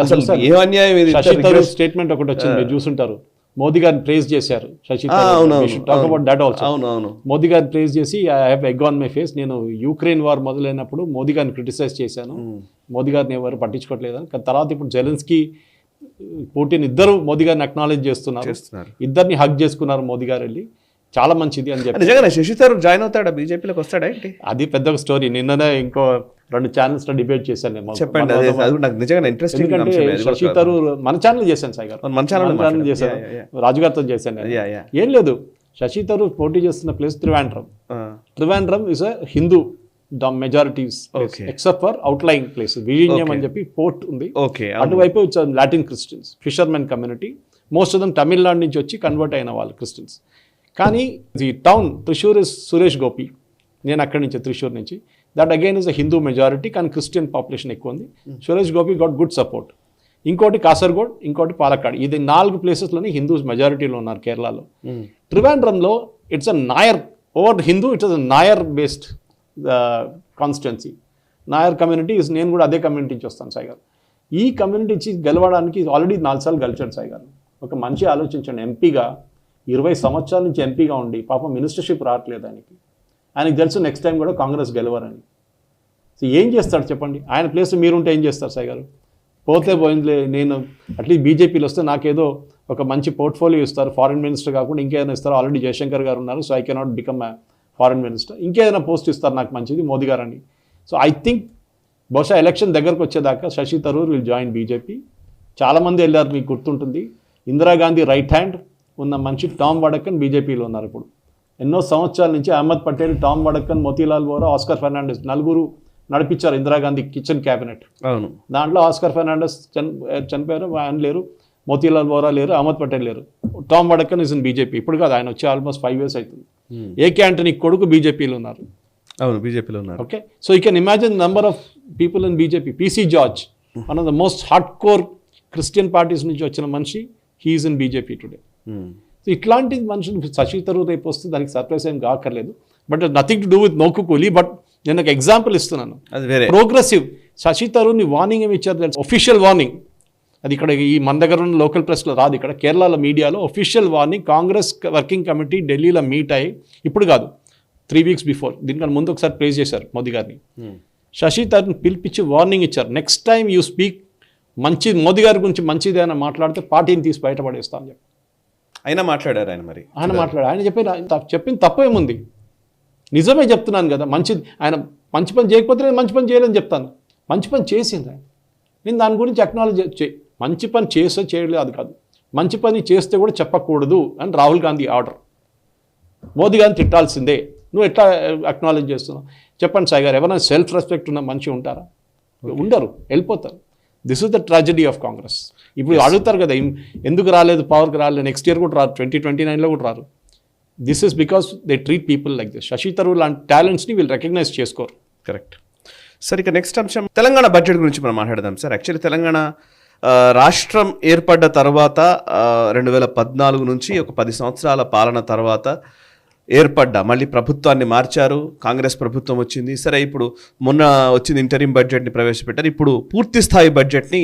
అసలు ఏ అన్యాయం ఇది. శశి థరూర్ స్టేట్మెంట్ ఒకటి వచ్చింది, మీరు చూసుంటారు. మోదీ గారిని ప్రేజ్ చేశారు శశి థరూర్. మోదీ గారిని ప్రేజ్ చేసి I have egg on my face, నేను యూక్రెయిన్ వార్ మొదలైనప్పుడు మోదీ గారిని క్రిటిసైజ్ చేశాను, మోదీ గారిని ఎవరు పట్టించుకోవట్లేదు అని. తర్వాత ఇప్పుడు జెలెన్స్కీ, పుటిన్ ఇద్దరు మోదీ గారిని అక్నాలెడ్జ్ చేస్తున్నారు, ఇద్దరిని హగ్ చేసుకున్నారు మోదీ గారు వెళ్ళి. చాలా మంచిది అని చెప్పి. నిజంగా శశి థరూర్ జాయిన్ అవుతాడా, బీజేపీలోకి వస్తాడా ఏంటి? అది పెద్ద స్టోరీ. నిన్ననే ఇంకో 2 ఛానల్స్ లో డిబేట్ చేశాను నేను. చెప్పండి. ఎందుకంటే శశి థరూర్ మన ఛానల్ చేశాను, సాయి గారు మన ఛానల్ చేశాను, రాజుగారితో చేశాను. ఏం లేదు, శశి థరూర్ పోటీ చేస్తున్న place Trivandrum. Trivandrum is a Hindu majorities except for outlying place. Vizhinjam అని చెప్పి పోర్ట్ ఉంది, అటువైపు it's Latin Christians, fishermen community. Most of them Tamil Nadu నుంచి వచ్చి కన్వర్ట్ అయిన వాళ్ళు క్రిస్టియన్స్. కానీ the town Thrissur is Suresh Gopi, నేను అక్కడి నుంచి త్రిశూర్ నుంచి. That again is a Hindu majority, కానీ క్రిస్టియన్ పాపులేషన్ ఎక్కువ ఉంది. Suresh Gopi got good support. ఇంకోటి కాసర్గోడ్, ఇంకోటి పాలక్కాడ్. ఇది 4 ప్లేసెస్లోనే హిందూస్ మెజారిటీలో ఉన్నారు కేరళలో. త్రివాండ్రంలో it's a Nair over Hindu, it's a Nair based constituency. Nair community is, నేను కూడా అదే కమ్యూనిటీ నుంచి వస్తాను సాయి గారు. ఈ కమ్యూనిటీ నుంచి గెలవడానికి ఆల్రెడీ 4 సార్లు గెలిచాడు సాయి గారు. ఒక మంచి ఆలోచించండి, ఎంపీగా 20 సంవత్సరాల నుంచి ఎంపీగా ఉండి పాపం మినిస్టర్షిప్ రావట్లేదు ఆయనకి తెలుసు నెక్స్ట్ టైం కూడా కాంగ్రెస్ గెలవరని. సో ఏం చేస్తాడు చెప్పండి? ఆయన ప్లేస్ మీరుంటే ఏం చేస్తారు సాయి గారు? పోతే పోయిందిలే, నేను అట్లీస్ట్ బీజేపీలో వస్తే నాకేదో ఒక మంచి పోర్ట్ఫోలియో ఇస్తారు, ఫారిన్ మినిస్టర్ కాకుండా ఇంకేదైనా ఇస్తారు. ఆల్రెడీ జయశంకర్ గారు ఉన్నారు, so I cannot become foreign minister. ఇంకేదైనా పోస్ట్ ఇస్తారు నాకు మంచిది మోదీ గారు అని. సో ఐ థింక్ బహుశా ఎలక్షన్ దగ్గరకు వచ్చేదాకా Shashi Tharoor will join BJP. చాలామంది వెళ్ళారు, మీకు గుర్తుంటుంది. ఇందిరాగాంధీ రైట్ హ్యాండ్ ఉన్న మనిషి టామ్ వడక్కన్ బీజేపీలో ఉన్నారు ఇప్పుడు. ఎన్నో సంవత్సరాల నుంచి అహ్మద్ పటేల్, టామ్ వడక్కన్, మోతీలాల్ వోరా, ఆస్కర్ ఫెర్నాండెస్ నలుగురు నడిపించారు ఇందిరాగాంధీ కిచెన్ క్యాబినెట్. దాంట్లో ఆస్కర్ ఫెర్నాండెస్ చనిపోయారు, ఆయన లేరు. మోతీలాల్ వోరా లేరు, అహ్మద్ పటేల్ లేరు. Tom Vadakkan is in BJP. ఇప్పుడు కాదు, ఆయన వచ్చి ఆల్మోస్ట్ 5 years అవుతుంది. ఏకే యాంటనీ కొడుకు బీజేపీలో ఉన్నారు. అవును, బీజేపీలో ఉన్నారు. Okay, so you can imagine number of people in BJP. PC George, one of the most hard core Christian parties నుంచి వచ్చిన మనిషి, he is in BJP today. So ఇట్లాంటి మనుషులు శశి థరూర్ రేపు వస్తే దానికి సర్ప్రైజ్ ఏం కాకర్లేదు. But nothing to do with నోకుకూలి. బట్ నేను ఒక ఎగ్జాంపుల్ ఇస్తున్నాను, ప్రోగ్రెసివ్. శశి థరూర్ని వార్నింగ్ ఏమి ఇచ్చారు తెలుసు? Official warning. అది ఇక్కడ ఈ మన దగ్గర ఉన్న లోకల్ ప్రెస్లో రాదు, ఇక్కడ కేరళలో మీడియాలో official warning. Congress working committee ఢిల్లీలో మీట్ అయ్యి, ఇప్పుడు కాదు 3 weeks బిఫోర్, దీనికన్నా ముందు ఒకసారి ప్రేజ్ చేశారు మోదీ గారిని. శశి థరూర్ని పిలిపించి వార్నింగ్ ఇచ్చారు, నెక్స్ట్ టైం యూ స్పీక్ మంచి మోదీ గారి గురించి మంచిదేనా మాట్లాడితే పార్టీని తీసి బయటపడేస్తా అని చెప్పి ఆయన మాట్లాడారు. ఆయన మాట్లాడారు. ఆయన చెప్పింది తప్పేముంది? నిజమే చెప్తున్నాను కదా. ఆయన మంచి పని చేయకపోతే నేను మంచి పని చేయలేదని చెప్తాను. మంచి పని చేసింది ఆయన, నేను దాని గురించి అక్నాలెడ్జ్ మంచి పని చేస్తే చేయలేదు అది కాదు, మంచి పని చేస్తే కూడా చెప్పకూడదు అని రాహుల్ గాంధీ ఆర్డర్. మోదీ గారిని తిట్టాల్సిందే. నువ్వు ఎట్లా అక్నాలెడ్జ్ చేస్తున్నావు? చెప్పండి సాయి గారు, ఎవరైనా సెల్ఫ్ రెస్పెక్ట్ ఉన్న మనిషి ఉంటారా? ఉండరు, వెళ్ళిపోతారు. This is the tragedy of Congress. ఇప్పుడు అడుగుతారు కదా, ఎందుకు రాలేదు, పవర్కి రాలేదు, నెక్స్ట్ ఇయర్ కూడా రారు, 2029లో కూడా రారు. This is because they treat people like this. Shashi Tharoor లాంటి టాలెంట్స్ని వీళ్ళు రికగ్నైజ్ చేసుకోరు. Correct sir. ఇక నెక్స్ట్ అంశం తెలంగాణ బడ్జెట్ గురించి మనం మాట్లాడదాం సార్. యాక్చువల్లీ తెలంగాణ రాష్ట్రం ఏర్పడ్డ తర్వాత 2014 నుంచి ఒక 10 సంవత్సరాల పాలన తర్వాత మళ్ళీ ప్రభుత్వాన్ని మార్చారు, కాంగ్రెస్ ప్రభుత్వం వచ్చింది. సరే, ఇప్పుడు మొన్న వచ్చింది ఇంటరిమ్ బడ్జెట్ని ప్రవేశపెట్టారు. ఇప్పుడు పూర్తి స్థాయి బడ్జెట్ని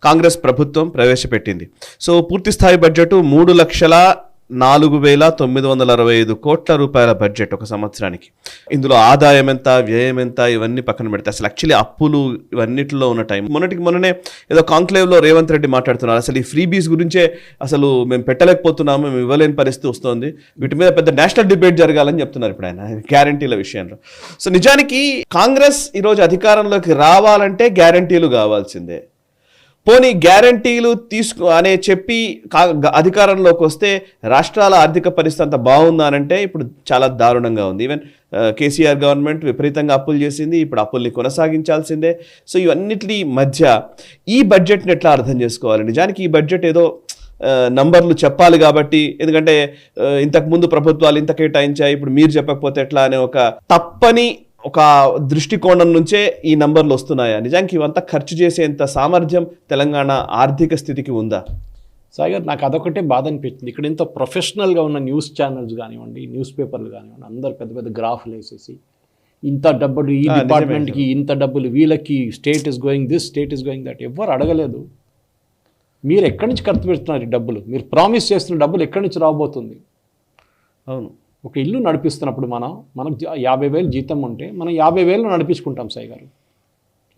కాంగ్రెస్ ప్రభుత్వం ప్రవేశపెట్టింది. సో పూర్తి స్థాయి బడ్జెట్ 3,04,965 కోట్ల రూపాయల బడ్జెట్ ఒక సంవత్సరానికి. ఇందులో ఆదాయం ఎంత, వ్యయం ఎంత, ఇవన్నీ పక్కన పెడితే అసలు యాక్చువల్లీ అప్పులు ఇవన్నిటిలో ఉన్న టైం. మొన్ననే ఏదో కాంక్లేవ్లో రేవంత్ రెడ్డి మాట్లాడుతున్నారు, అసలు ఈ ఫ్రీబీస్ గురించే అసలు మేము పెట్టలేకపోతున్నాము, మేము ఇవ్వలేని పరిస్థితి వస్తుంది, వీటి మీద పెద్ద నేషనల్ డిబేట్ జరగాలని చెప్తున్నారు ఇప్పుడు ఆయన గ్యారంటీల విషయంలో. సో నిజానికి కాంగ్రెస్ ఈరోజు అధికారంలోకి రావాలంటే గ్యారంటీలు కావాల్సిందే. పోనీ గ్యారంటీలు అనే చెప్పి అధికారంలోకి వస్తే రాష్ట్రాల ఆర్థిక పరిస్థితి అంత బాగుందా అంటే ఇప్పుడు చాలా దారుణంగా ఉంది. ఈవెన్ కేసీఆర్ గవర్నమెంట్ విపరీతంగా అప్పులు చేసింది, ఇప్పుడు అప్పుల్ని కొనసాగించాల్సిందే. సో ఇవన్నిటి మధ్య ఈ బడ్జెట్ని ఎట్లా అర్థం చేసుకోవాలి? నిజానికి ఈ బడ్జెట్ ఏదో నంబర్లు చెప్పాలి కాబట్టి, ఎందుకంటే ఇంతకుముందు ప్రభుత్వాలు ఇంత కేటాయించాయి, ఇప్పుడు మీరు చెప్పకపోతే ఎట్లా అనే ఒక తప్పని ఒక దృష్టికోణం నుంచే ఈ నంబర్లు వస్తున్నాయా? నిజానికి ఇవంతా ఖర్చు చేసేంత సామర్థ్యం తెలంగాణ ఆర్థిక స్థితికి ఉందా? సాగర్, నాకు అదొకటే బాధ అనిపించింది. ఇక్కడ ఎంతో ప్రొఫెషనల్గా ఉన్న న్యూస్ ఛానల్స్ కానివ్వండి, న్యూస్ పేపర్లు కానివ్వండి, అందరు పెద్ద పెద్ద గ్రాఫ్లు వేసేసి ఇంత డబ్బులు ఈ డిపార్ట్మెంట్కి, ఇంత డబ్బులు వీళ్ళకి, state is going this, state is going that. ఎవరు అడగలేదు మీరు ఎక్కడి నుంచి ఖర్చు పెడుతున్నారు ఈ డబ్బులు, మీరు ప్రామిస్ చేస్తున్న డబ్బులు ఎక్కడి నుంచి రాబోతుంది. అవును, ఒక ఇల్లు నడిపిస్తున్నప్పుడు మనకు 50,000 జీతం ఉంటే మనం 50,000 నడిపించుకుంటాం. సాయి గారు,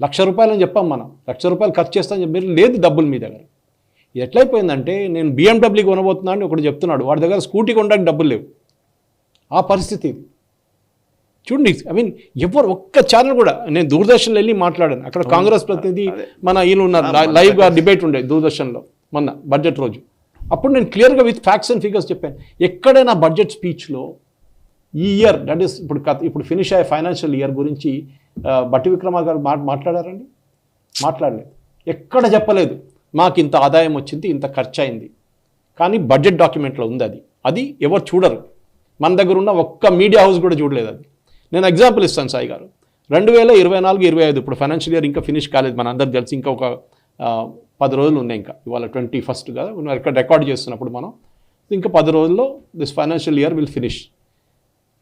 1,00,000 రూపాయలు అని చెప్పాం, మనం 1,00,000 రూపాయలు ఖర్చు చేస్తామని చెప్పి లేదు డబ్బులు మీ దగ్గర. ఇది ఎట్లయిపోయిందంటే, నేను BMW కొనబోతున్నా అని ఒకటి చెప్తున్నాడు, వాడి దగ్గర స్కూటీ కొనడానికి డబ్బులు లేవు. ఆ పరిస్థితి ఇది చూడండి. ఐ మీన్ ఎవరు ఒక్క ఛానల్ కూడా, నేను దూరదర్శన్లో వెళ్ళి మాట్లాడాను, అక్కడ కాంగ్రెస్ ప్రతినిధి మన ఈయన ఉన్నారు, లైవ్గా డిబేట్ ఉండే దూరదర్శన్లో మొన్న బడ్జెట్ రోజు. అప్పుడు నేను క్లియర్గా విత్ ఫ్యాక్ట్స్ అండ్ ఫిగర్స్ చెప్పాను. ఎక్కడైనా బడ్జెట్ స్పీచ్లో ఈ ఇయర్, దట్ ఈస్ ఇప్పుడు ఫినిష్ అయ్యే ఫైనాన్షియల్ ఇయర్ గురించి బట్టి విక్రమార్క గారు మాట్లాడారండి? మాట్లాడలేదు. ఎక్కడ చెప్పలేదు మాకు ఇంత ఆదాయం వచ్చింది, ఇంత ఖర్చు అయింది. కానీ బడ్జెట్ డాక్యుమెంట్లో ఉంది అది ఎవరు చూడరు. మన దగ్గర ఉన్న ఒక్క మీడియా హౌస్ కూడా చూడలేదు అది. నేను ఎగ్జాంపుల్ ఇస్తాను సాయి గారు, 2024-25 ఇప్పుడు ఫైనాన్షియల్ ఇయర్ ఇంకా ఫినిష్ కాలేదు, మన అందరికి తెలిసి ఇంకా ఒక 10 రోజులు ఉన్నాయి. ఇంకా ఇవాళ 21st కదా, ఇక్కడ రికార్డ్ చేస్తున్నప్పుడు మనం ఇంకా 10 రోజుల్లో this financial year will finish.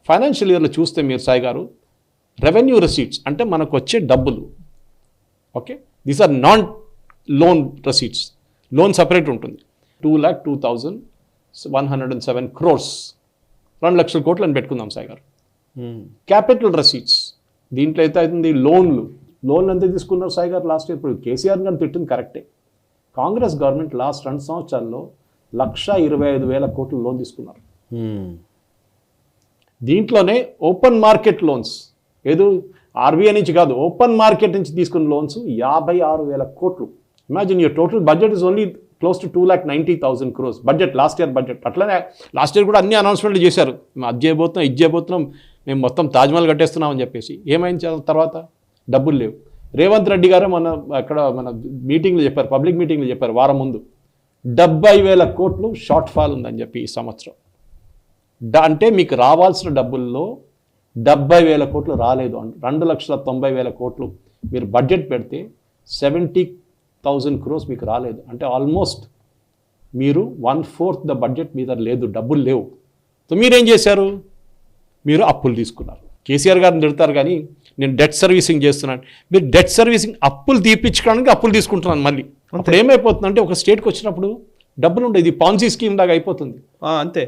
Financial ఇయర్లో చూస్తే మీరు సాయి గారు, రెవెన్యూ రిసీట్స్ అంటే మనకు వచ్చే డబ్బులు, okay, these are non loan receipts. Loan separate ఉంటుంది. 2,02,107 crores, 2 లక్షల కోట్లు అని పెట్టుకుందాం సాయి గారు. క్యాపిటల్ రసీట్స్ దీంట్లో అయితే అవుతుంది. లోన్లు ఎంత తీసుకున్నారు సాయి గారు లాస్ట్ ఇయర్? ఇప్పుడు కేసీఆర్ గారిని తిట్టింది కరెక్టే. కాంగ్రెస్ గవర్నమెంట్ లాస్ట్ 2 సంవత్సరాల్లో 1,25,000 కోట్లు లోన్ తీసుకున్నారు. దీంట్లోనే ఓపెన్ మార్కెట్ లోన్స్, ఏదో ఆర్బీఐ నుంచి కాదు, ఓపెన్ మార్కెట్ నుంచి తీసుకున్న లోన్స్ 56,000 కోట్లు. Imagine your total budget is only close to 2,90,000 crores budget, last year budget. అట్లనే లాస్ట్ ఇయర్ కూడా అన్ని అనౌన్స్మెంట్లు చేశారు, మేము అది చేయబోతున్నాం, ఇది చేయబోతున్నాం, మేము మొత్తం తాజ్మహల్ కట్టేస్తున్నాం అని చెప్పేసి. ఏమైంది తర్వాత? డబ్బులు లేవు. రేవంత్ రెడ్డి గారు మన మీటింగ్లో చెప్పారు, పబ్లిక్ మీటింగ్లో చెప్పారు వారం ముందు, 70,000 కోట్లు షార్ట్ ఫాల్ ఉందని చెప్పి ఈ సంవత్సరం. అంటే మీకు రావాల్సిన డబ్బుల్లో 70,000 కోట్లు రాలేదు. 2,90,000 కోట్లు మీరు బడ్జెట్ పెడితే 70,000 crores మీకు రాలేదు. అంటే ఆల్మోస్ట్ మీరు 1/4 ద బడ్జెట్ మీద లేదు, డబ్బులు లేవు. సో మీరేం చేశారు? మీరు అప్పులు తీసుకున్నారు. కేసీఆర్ గారిని తిడతారు కానీ నేను డెట్ సర్వీసింగ్ చేస్తున్నాను. మీరు డెట్ సర్వీసింగ్ అప్పులు తీర్పించడానికి అప్పులు తీసుకుంటున్నాను. మళ్ళీ అప్పుడు ఏమైపోతుందంటే, ఒక స్టేట్కి వచ్చినప్పుడు డబ్బులు ఉండేది, ఇది పాన్సీ స్కీమ్ లాగా అయిపోతుంది. అంతే,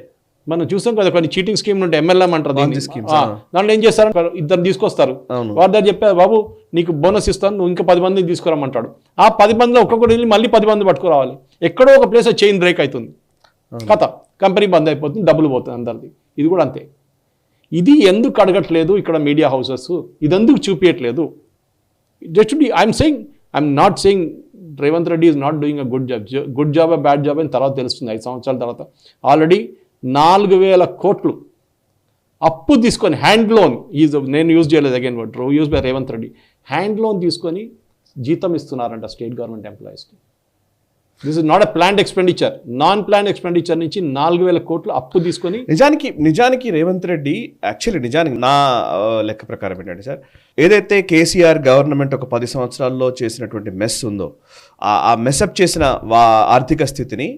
మనం చూసాం కదా కొన్ని చీటింగ్ స్కీమ్లు ఉంటాయి, MLM అంటారు దాంట్లో ఏం చేస్తారు, 2 తీసుకొస్తారు, వారి దగ్గర చెప్పారు, బాబు నీకు బోనస్ ఇస్తాను, నువ్వు ఇంకా 10 మందిని తీసుకురమ్మంటాడు. ఆ 10 మందిలో ఒక్కొక్కటి వెళ్ళి మళ్ళీ 10 మంది పట్టుకురావాలి. ఎక్కడో ఒక ప్లేస్ చైన్ బ్రేక్ అవుతుంది, కథ కంపెనీ బంద్ అయిపోతుంది, డబ్బులు పోతుంది అందరిది. ఇది కూడా అంతే. ఇది ఎందుకు అడగట్లేదు ఇక్కడ మీడియా హౌసెస్? ఇది ఎందుకు చూపించట్లేదు? I'm not saying Revanth Reddy is not doing a good job bad job అని తర్వాత తెలుస్తుంది. 5 సంవత్సరాల తర్వాత ఆల్రెడీ 4,000 కోట్లు అప్పు తీసుకొని, హ్యాండ్ లోన్, నేను యూజ్ చేయలేదు again word use by Revanth Reddy, hand loan తీసుకొని జీతం ఇస్తున్నారంట స్టేట్ గవర్నమెంట్ ఎంప్లాయీస్కి. This is not a planned expenditure. Non planned expenditure నుంచి 4,000 కోట్లు అప్పు తీసుకొని. నిజానికి రేవంత్ రెడ్డి నిజానికి నా లెక్క ప్రకారం ఏంటంటే సార్, ఏదైతే కేసీఆర్ గవర్నమెంట్ ఒక 10 సంవత్సరాల్లో చేసినటువంటి మెస్ ఉందో, ఆ మెస్అప్ చేసిన ఆర్థిక స్థితిని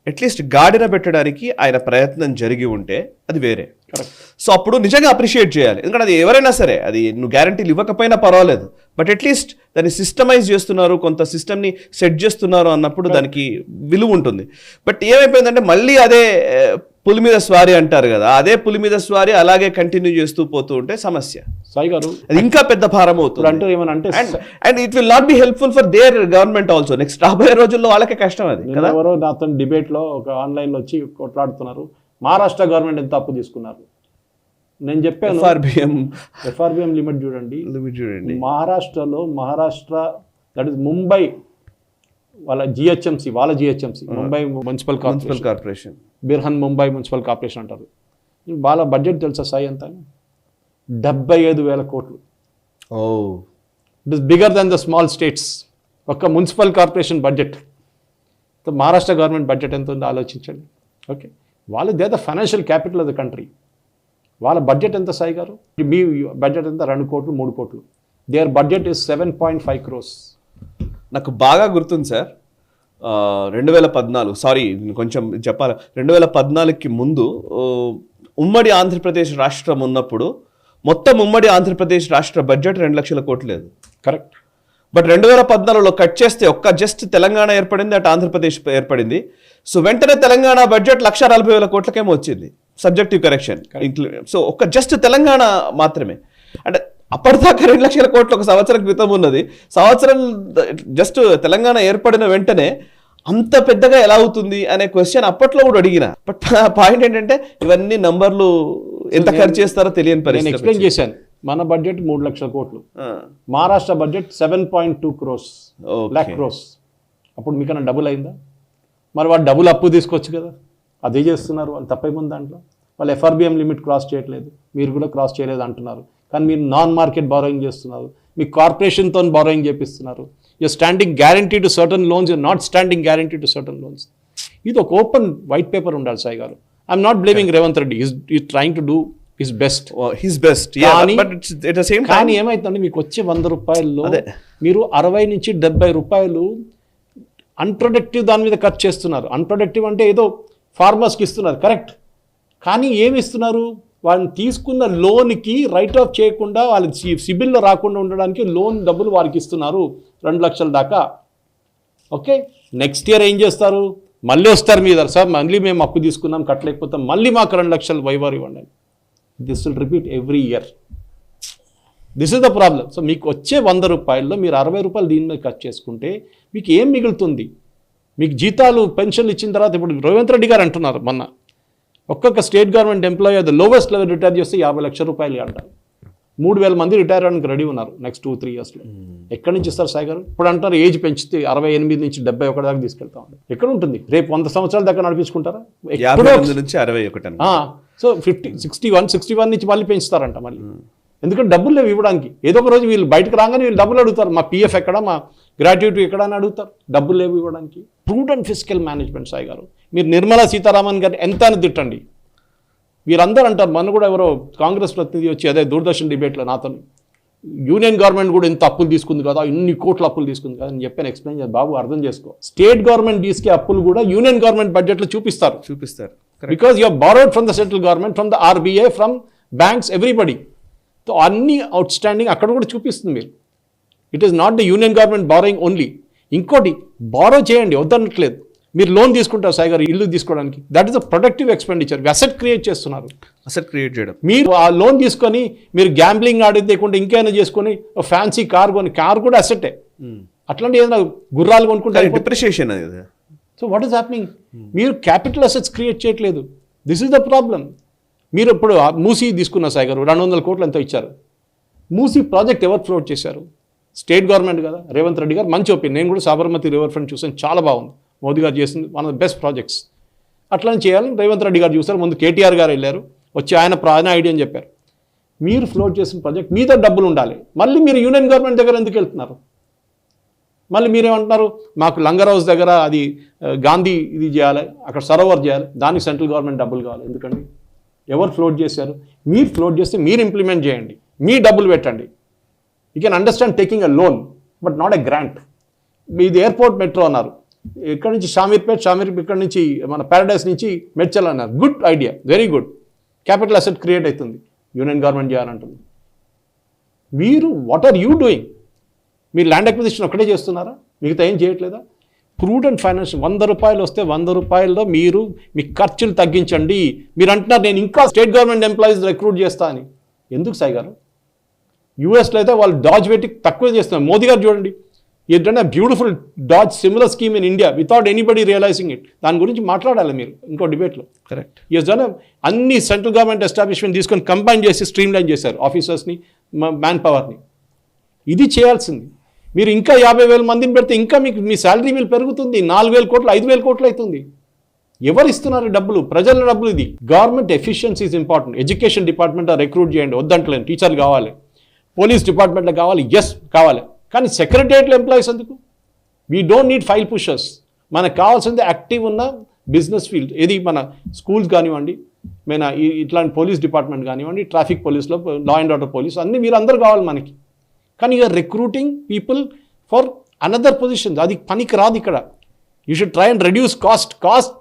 అట్లీస్ట్ గాడిన పెట్టడానికి ఆయన ప్రయత్నం జరిగి ఉంటే అది వేరే. సో అప్పుడు నిజంగా అప్రిషియేట్ చేయాలి. ఎందుకంటే అది ఎవరైనా సరే, అది నువ్వు గ్యారంటీలు ఇవ్వకపోయినా పర్వాలేదు, బట్ అట్లీస్ట్ దాన్ని సిస్టమైజ్ చేస్తున్నారు, కొంత సిస్టమ్ని సెట్ చేస్తున్నారు అన్నప్పుడు దానికి విలువ ఉంటుంది. బట్ ఏమైపోయిందంటే మళ్ళీ అదే పులి మీద స్వారీ అంటారు కదా, అదే పులి మీద స్వారీ అలాగే కంటిన్యూ చేస్తూ పోతూ ఉంటే సమస్య సాయి గారు అది ఇంకా పెద్ద భారం అవుతుంది. అంటే ఏమనంటే, and it will not be helpful for their government also. Next రాబోయే రోజుల్లో వాళ్ళకే కష్టం అది కదా. ఎవరో నాతో డిబేట్లో ఒక ఆన్లైన్లో వచ్చి కొట్లాడుతున్నారు, మహారాష్ట్ర గవర్నమెంట్ ఎంత అప్పు తీసుకున్నారు. నేను చెప్పాను ఎఫ్ఆర్బిఎం లిమిట్ చూడండి. మహారాష్ట్ర దట్ ఈస్ ముంబై వాళ్ళ GHMC Mumbai municipal corporation Brihan Mumbai municipal corporation అంటారు. వాళ్ళ బడ్జెట్ తెలుసా సాయి ఎంత? 75,000 కోట్లు. It is bigger then the small states. ఒక municipal corporation budget. Maharashtra government budget ఎంత ఉందో ఆలోచించండి. ఓకే, వాళ్ళు they the financial capital of the country. వాళ్ళ బడ్జెట్ ఎంత సాయి గారు? మీ బడ్జెట్ ఎంత? 2 కోట్లు 3 కోట్లు. There budget is 7.5 crores. నాకు బాగా గుర్తుంది సార్, 2014 సారీ కొంచెం చెప్పాలి, 2014కి ముందు ఉమ్మడి ఆంధ్రప్రదేశ్ రాష్ట్రం ఉన్నప్పుడు మొత్తం ఉమ్మడి ఆంధ్రప్రదేశ్ రాష్ట్ర బడ్జెట్ 2 లక్షల కోట్లు లేదు. కరెక్ట్. బట్ 2014లో కట్ చేస్తే జస్ట్ తెలంగాణ ఏర్పడింది, అటు ఆంధ్రప్రదేశ్ ఏర్పడింది. సో వెంటనే తెలంగాణ బడ్జెట్ 1,40,000 కోట్లకేమో వచ్చింది, subjective correction. So just Telangana మాత్రమే. అంటే అప్పటిదాకా 2 లక్షల కోట్లు ఒక సంవత్సరం క్రితం ఉన్నది. సంవత్సరం జస్ట్ తెలంగాణ ఏర్పడిన వెంటనే అంత పెద్దగా ఎలా అవుతుంది అనే క్వశ్చన్ అప్పట్లో కూడా అడిగిన. బట్ పాయింట్ ఏంటంటే ఇవన్నీ నంబర్లు ఎంత ఖర్చు చేస్తారో తెలియని పరిస్థితి. ఎక్స్ప్లెయిన్ చేశాను. మన బడ్జెట్ 3 లక్షల కోట్లు, Maharashtra budget 7.2 crores, lakh crores. అప్పుడు మీకన్నా డబుల్ అయిందా? మరి వాళ్ళు డబుల్ అప్పు తీసుకోవచ్చు కదా, అదే చేస్తున్నారు. వాళ్ళు తప్పేముంది దాంట్లో? వాళ్ళు ఎఫ్ఆర్బిఎం లిమిట్ క్రాస్ చేయట్లేదు, మీరు కూడా క్రాస్ చేయలేదు అంటున్నారు. కానీ మీరు నాన్ మార్కెట్ బారోయింగ్ చేస్తున్నారు, మీ కార్పొరేషన్తో బారోయింగ్ చేపిస్తున్నారు. Your standing guarantee to certain loans, your not standing guarantee to certain loans. ఇది ఒక ఓపెన్ వైట్ పేపర్ ఉండాలి సాయి గారు. I'm not blaming Revanth Reddy, is trying to do his best. కానీ ఏమైతుందంటే మీకు వచ్చే 100 రూపాయల్లో మీరు 60 నుంచి 70 రూపాయలు అన్ప్రొడక్టివ్ దాని మీద ఖర్చు చేస్తున్నారు. అన్ప్రొడక్టివ్ అంటే ఏదో ఫార్మర్స్కి ఇస్తున్నారు, కరెక్ట్. కానీ ఏమి ఇస్తున్నారు? వాళ్ళని తీసుకున్న లోన్కి రైట్ ఆఫ్ చేయకుండా, వాళ్ళకి సిబిల్లో రాకుండా ఉండడానికి లోన్ డబ్బులు వారికి ఇస్తున్నారు 2 లక్షల దాకా. ఓకే, నెక్స్ట్ ఇయర్ ఏం చేస్తారు? మళ్ళీ వస్తారు మీద, సార్ మళ్ళీ మేము అప్పు తీసుకున్నాం కట్టలేకపోతాం, మళ్ళీ మాకు 2 లక్షలు వైవారు ఇవ్వండి. This will repeat every year. This is the problem. So మీకు వచ్చే 100 రూపాయల్లో మీరు 60 రూపాయలు దీని మీద ఖర్చు చేసుకుంటే మీకు ఏం మిగులుతుంది? మీకు జీతాలు పెన్షన్లు ఇచ్చిన తర్వాత ఇప్పుడు రేవంత్ రెడ్డి గారు అంటున్నారు, మొన్న ఒక్కొక్క state government employee the lowest level retire చేస్తే 50 లక్షల రూపాయలు అంటారు. 3,000 మంది రిటైర్ అవ్వడానికి రెడీ ఉన్నారు నెక్స్ట్ 2-3 ఇయర్స్లో. ఎక్కడి నుంచి ఇస్తారు సాయి గారు? ఇప్పుడు అంటారు ఏజ్ పెంచితే 68 నుంచి 71 దాకా తీసుకెళ్తా ఉంటారు. ఎక్కడ ఉంటుంది? రేపు 100 సంవత్సరాల దాకా నడిపించుకుంటారా? నుంచి 61. సో 61 నుంచి మళ్ళీ పెంచుతారంట మళ్ళీ. ఎందుకంటే డబ్బులు లేవు ఇవ్వడానికి. ఏదో ఒక రోజు వీళ్ళు బయటకు రాగానే వీళ్ళు డబ్బులు అడుగుతారు, మా పిఎఫ్ ఎక్కడ, మా గ్రాట్యుటీ ఎక్కడ అని అడుగుతారు. డబ్బులు లేవు ఇవ్వడానికి. ప్రూడెంట్ ఫిస్కల్ మేనేజ్మెంట్ సాయి గారు. మీరు నిర్మలా సీతారామన్ గారు ఎంత అని తిట్టండి, వీరందరూ అంటారు. మన కూడా ఎవరో కాంగ్రెస్ ప్రతినిధి వచ్చి అదే దూరదర్శన్ డిబేట్లో నాతో, యూనియన్ గవర్నమెంట్ కూడా ఇంత అప్పులు తీసుకుంది కదా, ఇన్ని కోట్ల అప్పులు తీసుకుంది కదా అని చెప్పాను. ఎక్స్ప్లెయిన్ చేయాలి బాబు, అర్థం చేసుకో. స్టేట్ గవర్నమెంట్ తీసుకే అప్పులు కూడా యూనియన్ గవర్నమెంట్ బడ్జెట్లో చూపిస్తారు. Because you borrowed from the central government, from the RBI, from banks, everybody. So అన్ని అవుట్ స్టాండింగ్ అక్కడ కూడా చూపిస్తుంది మీరు. It is not the union government borrowing only. ఇంకోటి, బారో చేయండి, వద్దనట్లేదు. మీరు లోన్ తీసుకుంటారు సాయి గారు ఇల్లు తీసుకోవడానికి, that is a productive expenditure. Asset create చేస్తున్నారు. అసెట్ క్రియేట్ చేయడం. మీరు ఆ లోన్ తీసుకొని మీరు గ్యాంబ్లింగ్ ఆడితే ఇంకేమైనా చేసుకొని ఫ్యాన్సీ కార్ కొని, కార్ కూడా అసెట్టే. అట్లాంటి ఏదైనా గుర్రాలు కొనుక్కుంటారు, depreciation. So what is happening? మీరు క్యాపిటల్ అసెట్స్ క్రియేట్ చేయట్లేదు. This is the problem. మీరు ఇప్పుడు మూసీ తీసుకున్న సాయి గారు 200 కోట్లు ఎంతో ఇచ్చారు. మూసీ ప్రాజెక్ట్ ఎవరు ఫ్లోట్ చేశారు? స్టేట్ గవర్నమెంట్ కదా, రేవంత్ రెడ్డి గారు. మంచి ఒపీనియన్. నేను కూడా సాబర్మతి రివర్ ఫ్రంట్ చూసాను, చాలా బాగుంది. మోదీ గారు చేసింది one of the best projects. అట్లా చేయాలని రేవంత్ రెడ్డి గారు చూశారు. ముందు కేటీఆర్ గారు వెళ్ళారు, వచ్చి ఆయన ఐడియా అని చెప్పారు. మీరు ఫ్లోట్ చేసిన ప్రాజెక్ట్ మీద డబ్బులు ఉండాలి. మళ్ళీ మీరు యూనియన్ గవర్నమెంట్ దగ్గర ఎందుకు వెళ్తున్నారు? మళ్ళీ మీరేమంటున్నారు, మాకు లంగర్ హౌస్ దగ్గర అది గాంధీ ఇది చేయాలి, అక్కడ సరోవర్ చేయాలి, దానికి సెంట్రల్ గవర్నమెంట్ డబ్బులు కావాలి. ఎందుకండి? ఎవరు ఫ్లోట్ చేశారు? మీరు ఫ్లోట్ చేస్తే మీరు ఇంప్లిమెంట్ చేయండి, మీ డబ్బులు పెట్టండి. You can understand taking a loan but not a grant. మీది ఎయిర్పోర్ట్ మెట్రో అన్నారు, ఇక్కడ నుంచి షామీర్పేట్ ఇక్కడ నుంచి మన ప్యారడైస్ నుంచి మెడ్చల్ అన్నారు. Good idea, very good. Capital asset create అవుతుంది, యూనియన్ గవర్నమెంట్ చేయాలంటుంది. మీరు వాట్ ఆర్ యూ డూయింగ్? మీరు ల్యాండ్ అక్విజిషన్ ఒక్కటే చేస్తున్నారా? మిగతా ఏం చేయట్లేదా? Prudent finance. 100 రూపాయలు వస్తే 100 రూపాయల్లో మీరు మీ ఖర్చులు తగ్గించండి. మీరు అంటున్నారు నేను ఇంకా స్టేట్ గవర్నమెంట్ ఎంప్లాయీస్ రిక్రూట్ చేస్తా అని. ఎందుకు సాయి గారు? యూఎస్లో అయితే వాళ్ళు డాజ్ పెట్టి తక్కువ చేస్తున్నారు. మోదీ గారు చూడండి, you done a beautiful does similar scheme in India without anybody realizing it. దాని గురించి మాట్లాడాలి మీరు ఇంకో డిబేట్లో. కరెక్ట్. యూ డన్ అన్ని సెంట్రల్ గవర్నమెంట్ ఎస్టాబ్లిష్మెంట్ తీసుకొని కంబైన్ చేసి స్ట్రీమ్ లైన్ చేశారు ఆఫీసర్స్ని, మ్యాన్ పవర్ని. ఇది చేయాల్సింది. మీరు ఇంకా 50,000 మందిని పెడితే ఇంకా మీకు మీ శాలరీ బిల్ పెరుగుతుంది, 4,000 కోట్లు 5,000 కోట్లు అవుతుంది. ఎవరు ఇస్తున్నారు డబ్బులు? ప్రజల డబ్బులు. ఇది government efficiency is important. Education department recruit చేయండి, వద్దంటలేను, టీచర్లు కావాలి. పోలీస్ డిపార్ట్మెంట్లో కావాలి, ఎస్ కావాలి. కానీ సెక్రటరియట్లో ఎంప్లాయీస్ ఎందుకు? We don't need file pushers. మనకు కావాల్సింది యాక్టివ్ ఉన్న బిజినెస్ ఫీల్డ్. ఇది మన స్కూల్స్ కానివ్వండి, మన ఇట్లాంటి పోలీస్ డిపార్ట్మెంట్ కానివ్వండి, ట్రాఫిక్ పోలీస్లో లా అండ్ ఆర్డర్ పోలీస్, అన్నీ వీరందరూ కావాలి మనకి. కానీ you're recruiting people for another positions. అది పనికి రాదు ఇక్కడ. You should try and reduce cost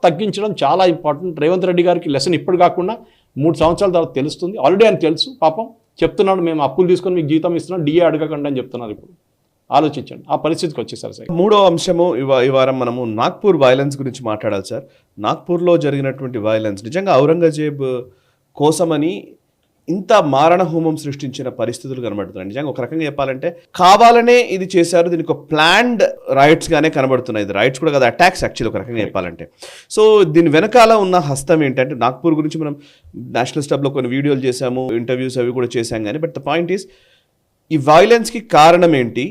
తగ్గించడం చాలా ఇంపార్టెంట్. రేవంత్ రెడ్డి గారికి లెసన్ ఇప్పుడు కాకుండా 3 సంవత్సరాల తర్వాత తెలుస్తుంది. ఆల్రెడీ అని తెలుసు, పాపం చెప్తున్నాడు, మేము అప్పులు తీసుకొని మీకు జీతం ఇస్తున్నాం, డిఏ అడగకండి అని చెప్తున్నారు. ఇప్పుడు ఆలోచించండి, ఆ పరిస్థితికి వచ్చేసారు సార్. మూడో అంశము ఈ వారం మనము నాగ్పూర్ వైలెన్స్ గురించి మాట్లాడాలి సార్. నాగ్పూర్లో జరిగినటువంటి వైలెన్స్ నిజంగా ఔరంగజేబ్ కోసమని ఇంత మారణ హోమం సృష్టించిన పరిస్థితులు కనబడుతున్నాయి. నిజంగా ఒక రకంగా చెప్పాలంటే కావాలనే ఇది చేశారు. దీనికి ఒక ప్లాన్డ్ రైట్స్ గానే కనబడుతున్నాయి. ఇది రైట్స్ కూడా కదా, అటాక్స్ యాక్చువల్లీ ఒక రకంగా చెప్పాలంటే. సో దీని వెనకాల ఉన్న హస్తం ఏంటంటే, నాగ్పూర్ గురించి మనం నేషనల్ స్టబ్లో కొన్ని వీడియోలు చేశాము, ఇంటర్వ్యూస్ అవి కూడా చేశాం. కానీ బట్ ద పాయింట్ ఈస్, ఈ వైలెన్స్కి కారణం ఏంటి?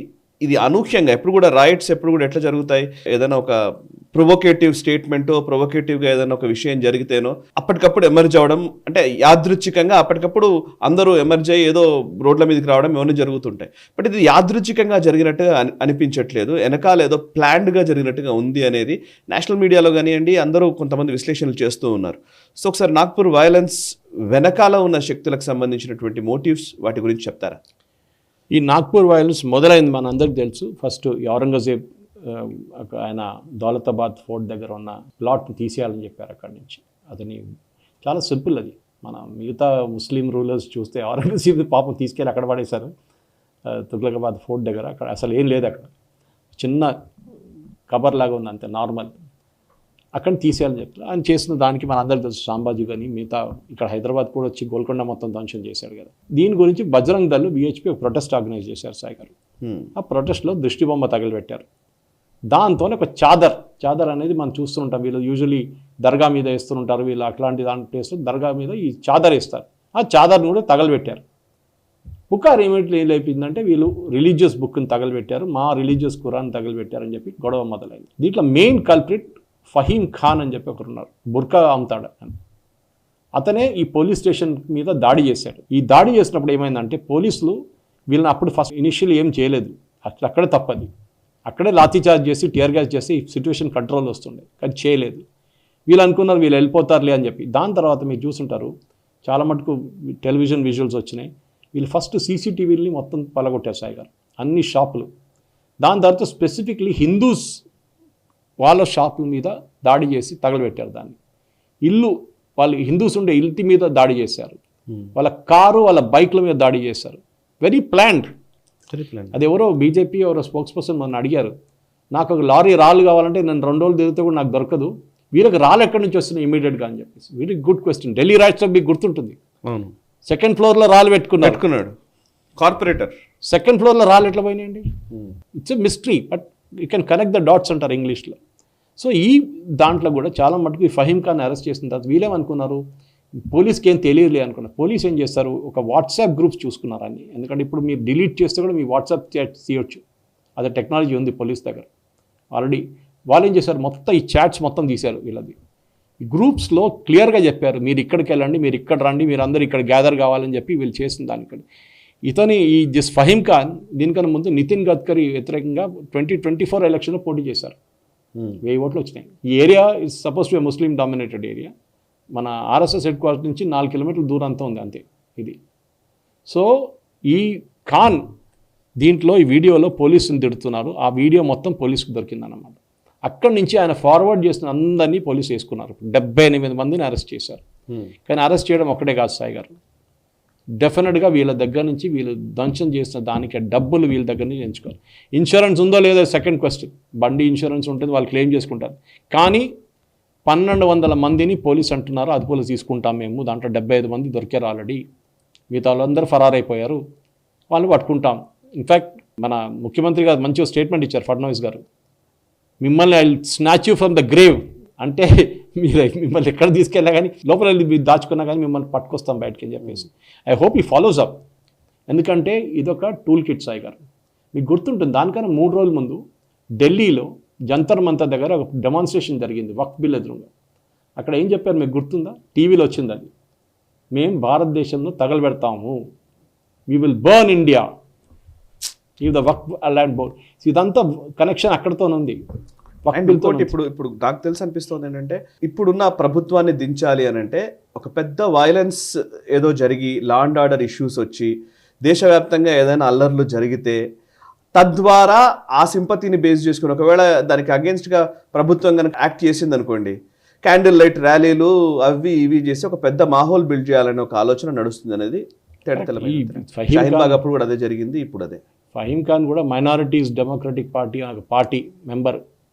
ఇది అనూహ్యంగా ఎప్పుడు కూడా రైట్స్ ఎప్పుడు కూడా ఎట్లా జరుగుతాయి? ఏదైనా ఒక ప్రొవోకేటివ్ స్టేట్మెంటో, ప్రొవోకేటివ్గా ఏదైనా ఒక విషయం జరిగితేనో అప్పటికప్పుడు ఎమర్జ్ అవ్వడం, అంటే యాదృచ్ఛికంగా అప్పటికప్పుడు అందరూ ఎమర్జ్ అయ్యి ఏదో రోడ్ల మీదకి రావడం ఇవన్నీ జరుగుతుంటాయి. బట్ ఇది యాదృచ్ఛికంగా జరిగినట్టుగా అనిపించట్లేదు, వెనకాల ఏదో ప్లాన్డ్గా జరిగినట్టుగా ఉంది అనేది నేషనల్ మీడియాలో కానివ్వండి అందరూ కొంతమంది విశ్లేషణలు చేస్తూ ఉన్నారు. సో ఒకసారి నాగ్పూర్ వైలెన్స్ వెనకాల ఉన్న శక్తులకు సంబంధించినటువంటి మోటివ్స్ వాటి గురించి చెప్తారా? ఈ నాగ్పూర్ వైలెన్స్ మొదలైంది మన అందరికి తెలుసు. ఫస్ట్ ఈ ఔరంగజేబ్ ఆయన దౌలతాబాద్ ఫోర్ట్ దగ్గర ఉన్న ప్లాట్ని తీసేయాలని చెప్పారు అక్కడి నుంచి. అతని చాలా సింపుల్ అది. మన మిగతా ముస్లిం రూలర్స్ చూస్తే ఔరంగజేబ్ పాపం తీసుకెళ్ళి అక్కడ పడేశారు, తుగ్లకాబాద్ ఫోర్ట్ దగ్గర. అక్కడ అసలు ఏం లేదు, అక్కడ చిన్న కబర్ లాగా ఉంది అంతే, నార్మల్. అక్కడ తీసేయాలని చెప్తారు. ఆయన చేసిన దానికి మన అందరికీ తెలుసు, సాంబాజీ కానీ మిగతా ఇక్కడ హైదరాబాద్ కూడా వచ్చి గోల్కొండ మొత్తం ధ్వంసం చేశాడు కదా. దీని గురించి బజరంగ్ దళ్ BHP ఒక ప్రొటెస్ట్ ఆర్గనైజ్ చేశారు సాయి గారు. ఆ ప్రొటెస్ట్లో దృష్టి బొమ్మ తగిలిపెట్టారు. దాంతోనే ఒక చాదర్ అనేది మనం చూస్తుంటాం. వీళ్ళు యూజువలీ దర్గా మీద వేస్తుంటారు, వీళ్ళు అట్లాంటి దాంట్లో దర్గా మీద ఈ చాదర్ వేస్తారు. ఆ చాదర్ని కూడా తగలబెట్టారు. పుకార్ ఏమిటి అయిపోయిందంటే, వీళ్ళు రిలీజియస్ బుక్ని తగలబెట్టారు, మా రిలీజియస్ ఖురాన్ తగలబెట్టారని చెప్పి గొడవ మొదలైంది. దీంట్లో మెయిన్ కల్ప్రిట్ ఫహీం ఖాన్ అని చెప్పి ఒకరు ఉన్నారు, బుర్కా అమ్ముతాడు అని. అతనే ఈ పోలీస్ స్టేషన్ మీద దాడి చేశాడు. ఈ దాడి చేసినప్పుడు ఏమైందంటే, పోలీసులు వీళ్ళని అప్పుడు ఫస్ట్ ఇనిషియల్ ఏం చేయలేదు, అక్కడే తప్పది. అక్కడే లాఠీచార్జ్ చేసి టియర్ గ్యాస్ చేసి సిచ్యువేషన్ కంట్రోల్ వస్తుండే, కానీ చేయలేదు. వీళ్ళు అనుకున్నారు వీళ్ళు వెళ్ళిపోతారులే అని చెప్పి. దాని తర్వాత మీరు చూసుంటారు, చాలా మటుకు టెలివిజన్ విజువల్స్ వచ్చినాయి. వీళ్ళు ఫస్ట్ CCTVని మొత్తం పలగొట్టారు సాయి గారు, అన్ని షాపులు. దాని తర్వాత స్పెసిఫిక్లీ హిందూస్ వాళ్ళ షాపుల మీద దాడి చేసి తగలబెట్టారు దాన్ని. ఇల్లు, వాళ్ళు హిందూస్ ఉండే ఇంటి మీద దాడి చేశారు, వాళ్ళ కారు వాళ్ళ బైక్ల మీద దాడి చేశారు. Very planned. అది ఎవరో BJP ఎవరో స్పోక్స్ పర్సన్ మన అడిగారు, నాకు ఒక లారీ రాళ్ళు కావాలంటే నేను 2 రోజులు తిరిగితే కూడా నాకు దొరకదు, వీళ్ళకి రాళ్ళు ఎక్కడి నుంచి వస్తున్నాయి ఇమీడియట్గా అని చెప్పేసి. Very good question. ఢిల్లీ రైట్స్లో మీకు గుర్తుంటుంది, 2nd ఫ్లోర్లో రాళ్ళు పెట్టుకున్నాడు కార్పొరేటర్. 2nd ఫ్లోర్లో రాళ్ళు ఎట్లా పోయినాయండి? It's a mystery, but you can connect the dots అంటారు ఇంగ్లీష్లో. సో ఈ దాంట్లో కూడా చాలా మటుకు ఈ ఫహీం ఖాన్ అరెస్ట్ చేసిన తర్వాత వీళ్ళేమనుకున్నారు, పోలీస్కి ఏం తెలియలే అనుకున్నారు. పోలీస్ ఏం చేస్తారు, ఒక వాట్సాప్ గ్రూప్స్ చూసుకున్నారు అన్ని. ఎందుకంటే ఇప్పుడు మీరు డిలీట్ చేస్తే కూడా మీ వాట్సాప్ చాట్ తీయొచ్చు, అదే టెక్నాలజీ ఉంది పోలీస్ దగ్గర ఆల్రెడీ. వాళ్ళు ఏం చేశారు, మొత్తం ఈ చాట్స్ మొత్తం తీశారు వీళ్ళది. ఈ గ్రూప్స్లో క్లియర్గా చెప్పారు, మీరు ఇక్కడికి వెళ్ళండి, మీరు ఇక్కడ రండి, మీరు అందరూ ఇక్కడ గ్యాదర్ కావాలని చెప్పి వీళ్ళు చేసిన దానికంటే. ఇతని ఈ దిస్ ఫహీం ఖాన్ దీనికన్నా ముందు నితిన్ గడ్కరీ వ్యతిరేకంగా 2024 ఎలక్షన్లో పోటీ చేశారు. 1000 ఓట్లు వచ్చినాయి. ఈ area is suppose to be Muslim dominated area. మన RSS హెడ్ క్వార్టర్ నుంచి 4 కిలోమీటర్ల దూరం అంతా ఉంది అంతే ఇది. సో ఈ ఖాన్ దీంట్లో ఈ వీడియోలో పోలీసుని తిడుతున్నారు, ఆ వీడియో మొత్తం పోలీసుకు దొరికిందన్నమాట. అక్కడి నుంచి ఆయన ఫార్వర్డ్ చేసిన అందరినీ పోలీసు వేసుకున్నారు. 78 మందిని అరెస్ట్ చేశారు. కానీ అరెస్ట్ చేయడం ఒక్కటే కాదు సాయి గారు, డెఫినెట్గా వీళ్ళ దగ్గర నుంచి వీళ్ళు ధ్వంసం చేసిన దానికి డబ్బులు వీళ్ళ దగ్గర నుంచి ఎంచుకోవాలి. ఇన్సూరెన్స్ ఉందో లేదో సెకండ్ క్వశ్చన్. బండి ఇన్సూరెన్స్ ఉంటుంది, వాళ్ళు క్లెయిమ్ చేసుకుంటారు. కానీ 1200 మందిని పోలీసు అంటున్నారు అదుపులో తీసుకుంటాం మేము, దాంట్లో 75 మంది దొరికారు ఆల్రెడీ, మిగతా వాళ్ళందరూ ఫరారైపోయారు, వాళ్ళు పట్టుకుంటాం. ఇన్ఫ్యాక్ట్ మన ముఖ్యమంత్రి గారు మంచి స్టేట్మెంట్ ఇచ్చారు ఫడ్నవీస్ గారు, మిమ్మల్ని I snatch you from the grave, అంటే మీరు మిమ్మల్ని ఎక్కడ తీసుకెళ్ళా కానీ లోపల వెళ్ళి మీరు దాచుకున్నా కానీ మిమ్మల్ని పట్టుకొస్తాం బయటకి అని చెప్పేసి. ఐ హోప్ ఈ ఫాలోస్ అప్, ఎందుకంటే ఇదొక టూల్ కిట్ సాయి గారు. మీకు గుర్తుంటుంది, దానికన్నా 3 రోజుల ముందు ఢిల్లీలో జంతర్ మంతర్ దగ్గర ఒక డెమాన్స్ట్రేషన్ జరిగింది వక్ఫ్ బిల్ ఎదురుగా. అక్కడ ఏం చెప్పారు మీకు గుర్తుందా? టీవీలో వచ్చింది అది, మేము భారతదేశంలో తగలబెడతాము, వీ విల్ బర్న్ ఇండియా ఈ ద వక్ఫ్ ల్యాండ్ బోర్డ్. ఇదంతా కనెక్షన్ అక్కడితో ఉంది. ఇప్పుడు నాకు తెలిసి అనిపిస్తుంది ఏంటంటే, ఇప్పుడున్న ప్రభుత్వాన్ని దించాలి అని అంటే ఒక పెద్ద వైలెన్స్ ఏదో జరిగి లా అండ్ ఆర్డర్ ఇష్యూస్ వచ్చి దేశవ్యాప్తంగా ఏదైనా అల్లర్లు జరిగితే తద్వారా ఆ సింపతిని బేస్ చేసుకుని ఒకవేళ దానికి అగేన్స్ట్గా ప్రభుత్వం కనుక యాక్ట్ చేసింది అనుకోండి, క్యాండిల్ లైట్ ర్యాలీలు అవి ఇవి చేసి ఒక పెద్ద మాహోల్ బిల్డ్ చేయాలనే ఒక ఆలోచన నడుస్తుంది అనేది షాహీన్ బాగ్ అప్పుడు కూడా అదే జరిగింది, ఇప్పుడు అదే. ఫహీమ్ ఖాన్ కూడా మైనారిటీస్ డెమోక్రటిక్ పార్టీ అనే party member,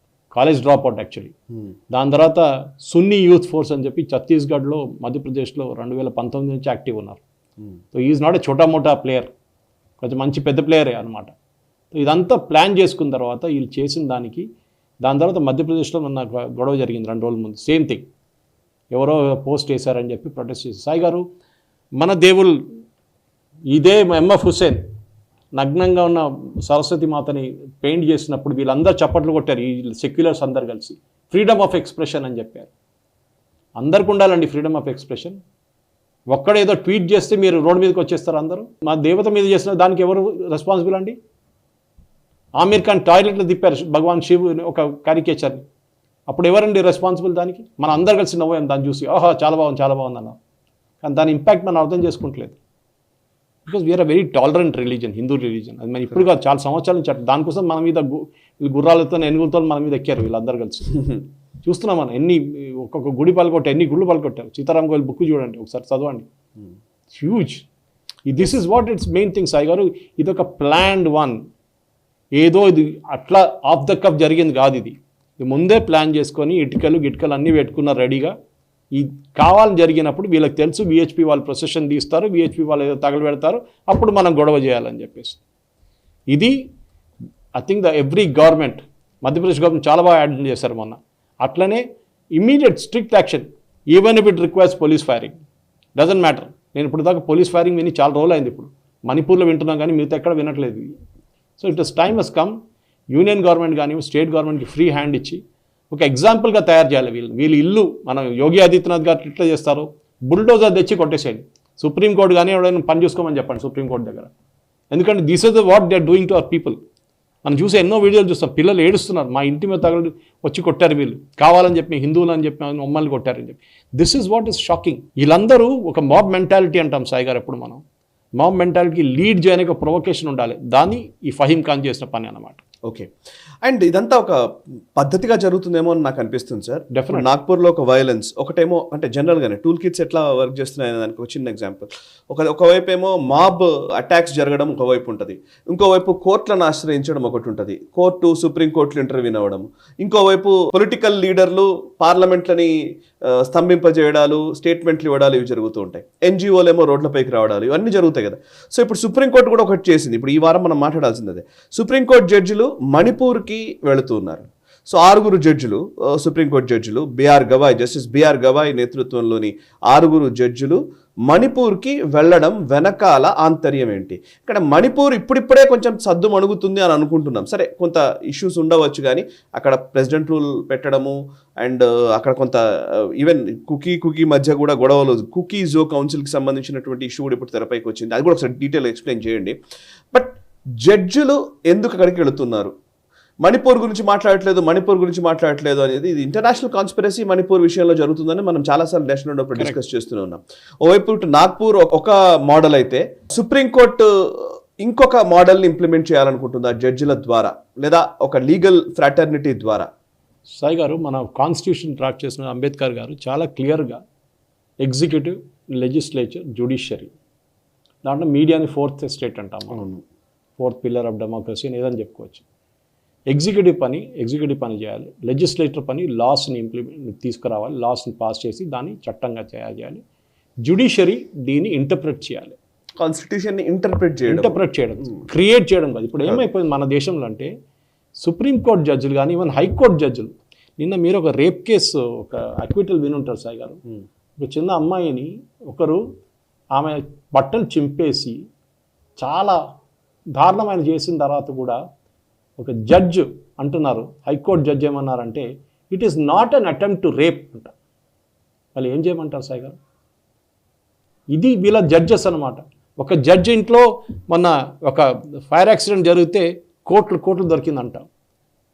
college drop out actually. దాని తర్వాత సున్నీ యూత్ ఫోర్స్ అని చెప్పి ఛత్తీస్గఢ్లో మధ్యప్రదేశ్లో 2019 నుంచి యాక్టివ్ ఉన్నారు. సో ఈజ్ నాట్ ఏ చోటా మోటా ప్లేయర్, కొంచెం మంచి పెద్ద ప్లేయరే అనమాట. ఇదంతా ప్లాన్ చేసుకున్న తర్వాత వీళ్ళు చేసిన దానికి, దాని తర్వాత మధ్యప్రదేశ్లో మన గొడవ జరిగింది 2 రోజుల ముందు, సేమ్ థింగ్, ఎవరో పోస్ట్ చేశారని చెప్పి ప్రొటెస్ట్ చేసి. సాయి గారు, మన దేవుళ్ళు ఇదే ఎంఎఫ్ హుస్సేన్ నగ్నంగా ఉన్న సరస్వతి మాతని పెయింట్ చేసినప్పుడు వీళ్ళందరూ చప్పట్లు కొట్టారు, ఈ సెక్యులర్స్ అందరు కలిసి ఫ్రీడమ్ ఆఫ్ ఎక్స్ప్రెషన్ అని చెప్పారు. అందరికి ఉండాలండి ఫ్రీడమ్ ఆఫ్ ఎక్స్ప్రెషన్. ఒక్కడేదో ట్వీట్ చేస్తే మీరు రోడ్డు మీదకి వచ్చేస్తారు అందరూ. మా దేవత మీద చేసిన దానికి ఎవరు రెస్పాన్సిబుల్ అండి? ఆమీర్ ఖాన్ టాయిలెట్లో తిప్పారు భగవాన్ శివ్ ఒక క్యారికేచర్ని, అప్పుడు ఎవరండి రెస్పాన్సిబుల్ దానికి? మనం అందరు కలిసి నవ్వాం దాన్ని చూసి, ఓహో చాలా బాగుంది అన్నాం. కానీ దాని ఇంపాక్ట్ మనం అర్థం చేసుకుంటలేదు. Because we're a very tolerant religion, Hindu religion. అది మనం ఇప్పుడు కాదు, చాలా సంవత్సరాల నుంచి. దానికోసం మన మీద గుర్రాలతో ఏనుగులతో మన మీద ఎక్కారు వీళ్ళందరూ కలిసి. చూస్తున్నాం మనం ఎన్ని, ఒక్కొక్క గుడి పలకొట్టారు, ఎన్ని గుళ్ళు పలకొట్టారు. సీతారాం గోయల్ బుక్ చూడండి ఒకసారి, చదవండి. Huge. This is what it's main thing Sai గారు. ఇది ఒక ప్లాన్డ్ వన్, ఏదో ఇది అట్లా ఆఫ్ ద కప్ జరిగింది కాదు. ఇది ముందే ప్లాన్ చేసుకొని గిటికలు అన్నీ పెట్టుకున్నారు రెడీగా. ఈ కావాలని జరిగినప్పుడు వీళ్ళకి తెలుసు, విహెచ్పి వాళ్ళు ప్రొసెషన్ తీస్తారు, విహెచ్పి వాళ్ళు ఏదో తగలబెడతారు, అప్పుడు మనం గొడవ చేయాలని చెప్పేసి. ఇది I think every government, Madhya Pradesh government చాలా బాగా యాడ్ చేశారు మొన్న. అట్లనే immediate strict action, even if it requires police firing, doesn't matter. నేను ఇప్పుడు దాకా పోలీస్ ఫైరింగ్ విని చాలా రోజులు అయింది. ఇప్పుడు మణిపూర్లో వింటున్నాం కానీ మిగతా ఎక్కడ వినట్లేదు. So it is time has come, union government కానీ స్టేట్ గవర్నమెంట్కి ఫ్రీ హ్యాండ్ ఇచ్చి ఒక ఎగ్జాంపుల్గా తయారు చేయాలి. వీళ్ళు ఇల్లు, మనం యోగి ఆదిత్యనాథ్ గారు ఇట్లా చేస్తారు, బుల్డోజర్ తెచ్చి కొట్టేసేయండి. సుప్రీంకోర్టు కానీ ఎవరైనా పని చూసుకోమని చెప్పండి సుప్రీంకోర్టు దగ్గర. ఎందుకంటే this is what they are doing to our people. మనం చూసే ఎన్నో వీడియోలు చూస్తాం, పిల్లలు ఏడుస్తున్నారు, మా ఇంటి మీద తగలు వచ్చి కొట్టారు వీళ్ళు, కావాలని చెప్పి హిందువులు అని చెప్పి మమ్మల్ని కొట్టారని చెప్పి. This is what is shocking. వీళ్ళందరూ ఒక మాబ్ మెంటాలిటీ అంటాం సాయి గారు. ఎప్పుడు మనం మాబ్ మెంటాలిటీకి లీడ్ చేయడానికి ఒక ప్రొవొకేషన్ ఉండాలి. దాన్ని ఈ ఫహీమ్ ఖాన్ చేసిన పని అన్నమాట. ఓకే, అండ్ ఇదంతా ఒక పద్ధతిగా జరుగుతుందేమో అని నాకు అనిపిస్తుంది సార్. డెఫినెట్ నాగ్పూర్లో ఒక వైలెన్స్ ఒకటేమో, అంటే జనరల్గానే టూల్ కిట్స్ ఎట్లా వర్క్ చేస్తున్నాయి దానికి ఒక చిన్న ఎగ్జాంపుల్. ఒకవైపు ఏమో మాబ్ అటాక్స్ జరగడం ఒకవైపు ఉంటుంది, ఇంకోవైపు కోర్టులను ఆశ్రయించడం ఒకటి ఉంటుంది, కోర్టు సుప్రీంకోర్టులు ఇంటర్వ్యూన్ అవ్వడం, ఇంకోవైపు పొలిటికల్ లీడర్లు పార్లమెంట్లని స్తంభింపజేయడాలు, స్టేట్మెంట్లు ఇవ్వడాలు ఇవి జరుగుతూ ఉంటాయి. ఎన్జిఓలు ఏమో రోడ్లపైకి రావడాలు, ఇవన్నీ జరుగుతాయి కదా. సో ఇప్పుడు సుప్రీంకోర్టు కూడా ఒకటి చేసింది. ఇప్పుడు ఈ వారం మనం మాట్లాడాల్సింది అదే. సుప్రీంకోర్టు జడ్జిలు మణిపూర్కి వెళుతున్నారు. సో 6 జడ్జిలు, సుప్రీంకోర్టు జడ్జిలు, జస్టిస్ బిఆర్ గవాయ్ నేతృత్వంలోని 6 జడ్జిలు మణిపూర్కి వెళ్ళడం వెనకాల ఆంతర్యం ఏంటి? ఇక్కడ మణిపూర్ ఇప్పుడిప్పుడే కొంచెం సద్దు మణుగుతుంది అని అనుకుంటున్నాం. సరే, కొంత ఇష్యూస్ ఉండవచ్చు, కానీ అక్కడ ప్రెసిడెంట్ రూల్ పెట్టడము అండ్ అక్కడ కొంత ఈవెన్ కుకీ మధ్య కూడా గొడవలు, కుకీ జో కౌన్సిల్కి సంబంధించినటువంటి ఇష్యూ కూడా ఇప్పుడు తెరపైకి వచ్చింది. అది కూడా ఒకసారి డీటెయిల్ ఎక్స్ప్లెయిన్ చేయండి. బట్ జడ్జిలు ఎందుకు అక్కడికి వెళుతున్నారు? మణిపూర్ గురించి మాట్లాడట్లేదు అనేది ఇది ఇంటర్నేషనల్ కాన్స్పిరసీ మణిపూర్ విషయంలో జరుగుతుందని మనం చాలాసార్లు నేషనల్ డెవలప్మెంట్ డిస్కస్ చేస్తూనే ఉన్నాం. ఓవైపు నాగ్పూర్ ఒక మోడల్ అయితే సుప్రీంకోర్టు ఇంకొక మోడల్ని ఇంప్లిమెంట్ చేయాలనుకుంటుందా జడ్జిల ద్వారా, లేదా ఒక లీగల్ ఫ్రాటర్నిటీ ద్వారా? సాయి గారు, మన కాన్స్టిట్యూషన్ డ్రాఫ్ట్ చేసిన అంబేద్కర్ గారు చాలా క్లియర్గా ఎగ్జిక్యూటివ్, లెజిస్లేచర్, జ్యుడిషియరీ, దాంట్లో మీడియాని 4th ఎస్టేట్ అంటాం, 4th పిల్లర్ ఆఫ్ డెమోక్రసీ అని ఏదని చెప్పుకోవచ్చు. ఎగ్జిక్యూటివ్ పని చేయాలి, లెజిస్లేటర్ పని లాస్ని తీసుకురావాలి, లాస్ని పాస్ చేసి దాన్ని చట్టంగా చేయాలి, జ్యుడిషియరీ దీన్ని ఇంటర్ప్రెట్ చేయాలి, కాన్స్టిట్యూషన్ని ఇంటర్ప్రెట్ చేయడం, క్రియేట్ చేయడం కాదు. ఇప్పుడు ఏమైపోయింది మన దేశంలో అంటే, సుప్రీంకోర్టు జడ్జిలు కానీ ఈవెన్ హైకోర్టు జడ్జిలు, నిన్న మీరు ఒక రేప్ కేసు, ఒక అక్విటల్ వినుంటారు సాయి గారు. ఒక చిన్న అమ్మాయిని ఒకరు ఆమె బట్టలు చింపేసి చాలా దారుణం ఆయన చేసిన తర్వాత కూడా ఒక జడ్జ్ అంటున్నారు, హైకోర్టు జడ్జ్ ఏమన్నారంటే it is not an attempt to rape అంట. వాళ్ళు ఏం చేయమంటారు సాయి గారు? ఇది వీళ్ళ జడ్జెస్ అనమాట. ఒక జడ్జి ఇంట్లో మొన్న ఒక ఫైర్ యాక్సిడెంట్ జరిగితే కోట్లు దొరికిందంట.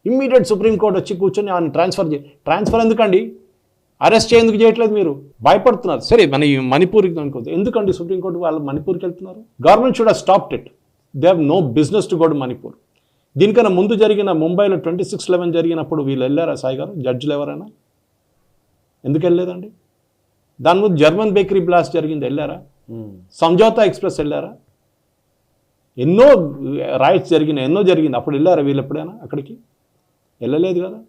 ఇమ్మీడియట్ సుప్రీంకోర్టు వచ్చి కూర్చొని ఆయన ట్రాన్స్ఫర్ ఎందుకండి, అరెస్ట్ ఎందుకు చేయట్లేదు, మీరు భయపడుతున్నారు. సరే మన ఈ మణిపూర్కి అనుకోవద్దు, ఎందుకండి సుప్రీంకోర్టు వాళ్ళు మణిపూర్కి వెళ్తున్నారు? Government should have stopped it. They have no business to go to Manipur. దీనికన్నా ముందు జరిగిన ముంబైలో 26/11 జరిగినప్పుడు వీళ్ళు వెళ్ళారా సాయి గారు, జడ్జిలు ఎవరైనా? ఎందుకు వెళ్ళలేదండి? దాని ముందు జర్మన్ బేకరీ బ్లాస్ట్ జరిగింది, వెళ్ళారా? సంజోతా ఎక్స్ప్రెస్ వెళ్ళారా? ఎన్నో రైట్స్ జరిగినాయి, ఎన్నో జరిగింది, అప్పుడు వెళ్ళారా వీళ్ళు ఎప్పుడైనా అక్కడికి? వెళ్ళలేదు కదా.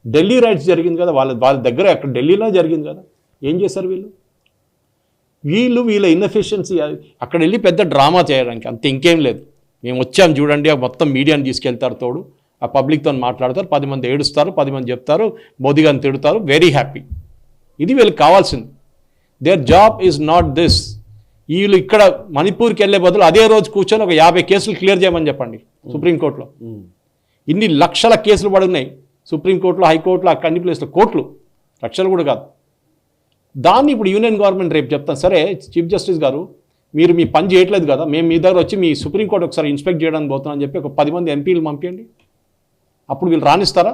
ఢిల్లీ రైట్స్ జరిగింది కదా, వాళ్ళ దగ్గర అక్కడ ఢిల్లీలో జరిగింది కదా. ఏం చేశారు వీళ్ళ ఇన్ఎఫిషియన్సీ. అక్కడ వెళ్ళి పెద్ద డ్రామా చేయడానికి అంతే, ఇంకేం లేదు. మేము వచ్చాం చూడండి, మొత్తం మీడియాని తీసుకెళ్తారు తోడు, ఆ పబ్లిక్తో మాట్లాడతారు, 10 మంది ఏడుస్తారు, 10 మంది చెప్తారు, మోదీ గారిని తిడతారు, వెరీ హ్యాపీ. ఇది వీళ్ళకి కావాల్సింది. Their job is not this. వీళ్ళు ఇక్కడ మణిపూర్కి వెళ్ళే బదులు అదే రోజు కూర్చొని ఒక 50 కేసులు క్లియర్ చేయమని చెప్పండి సుప్రీంకోర్టులో. ఇన్ని లక్షల కేసులు పడున్నాయి సుప్రీంకోర్టులో, హైకోర్టులో, అన్ని ప్లేస్లో కోట్లు, లక్షలు కూడా కాదు. దాన్ని ఇప్పుడు యూనియన్ గవర్నమెంట్ రేపు చెప్తాను, సరే చీఫ్ జస్టిస్ గారు మీరు మీ పని చేయట్లేదు కదా, మేము మీ దగ్గర వచ్చి మీ సుప్రీంకోర్టు ఒకసారి ఇన్స్పెక్ట్ చేయడానికి పోతున్నామని చెప్పి ఒక 10 మంది ఎంపీలు పంపించండి. అప్పుడు వీళ్ళు రాణిస్తారా?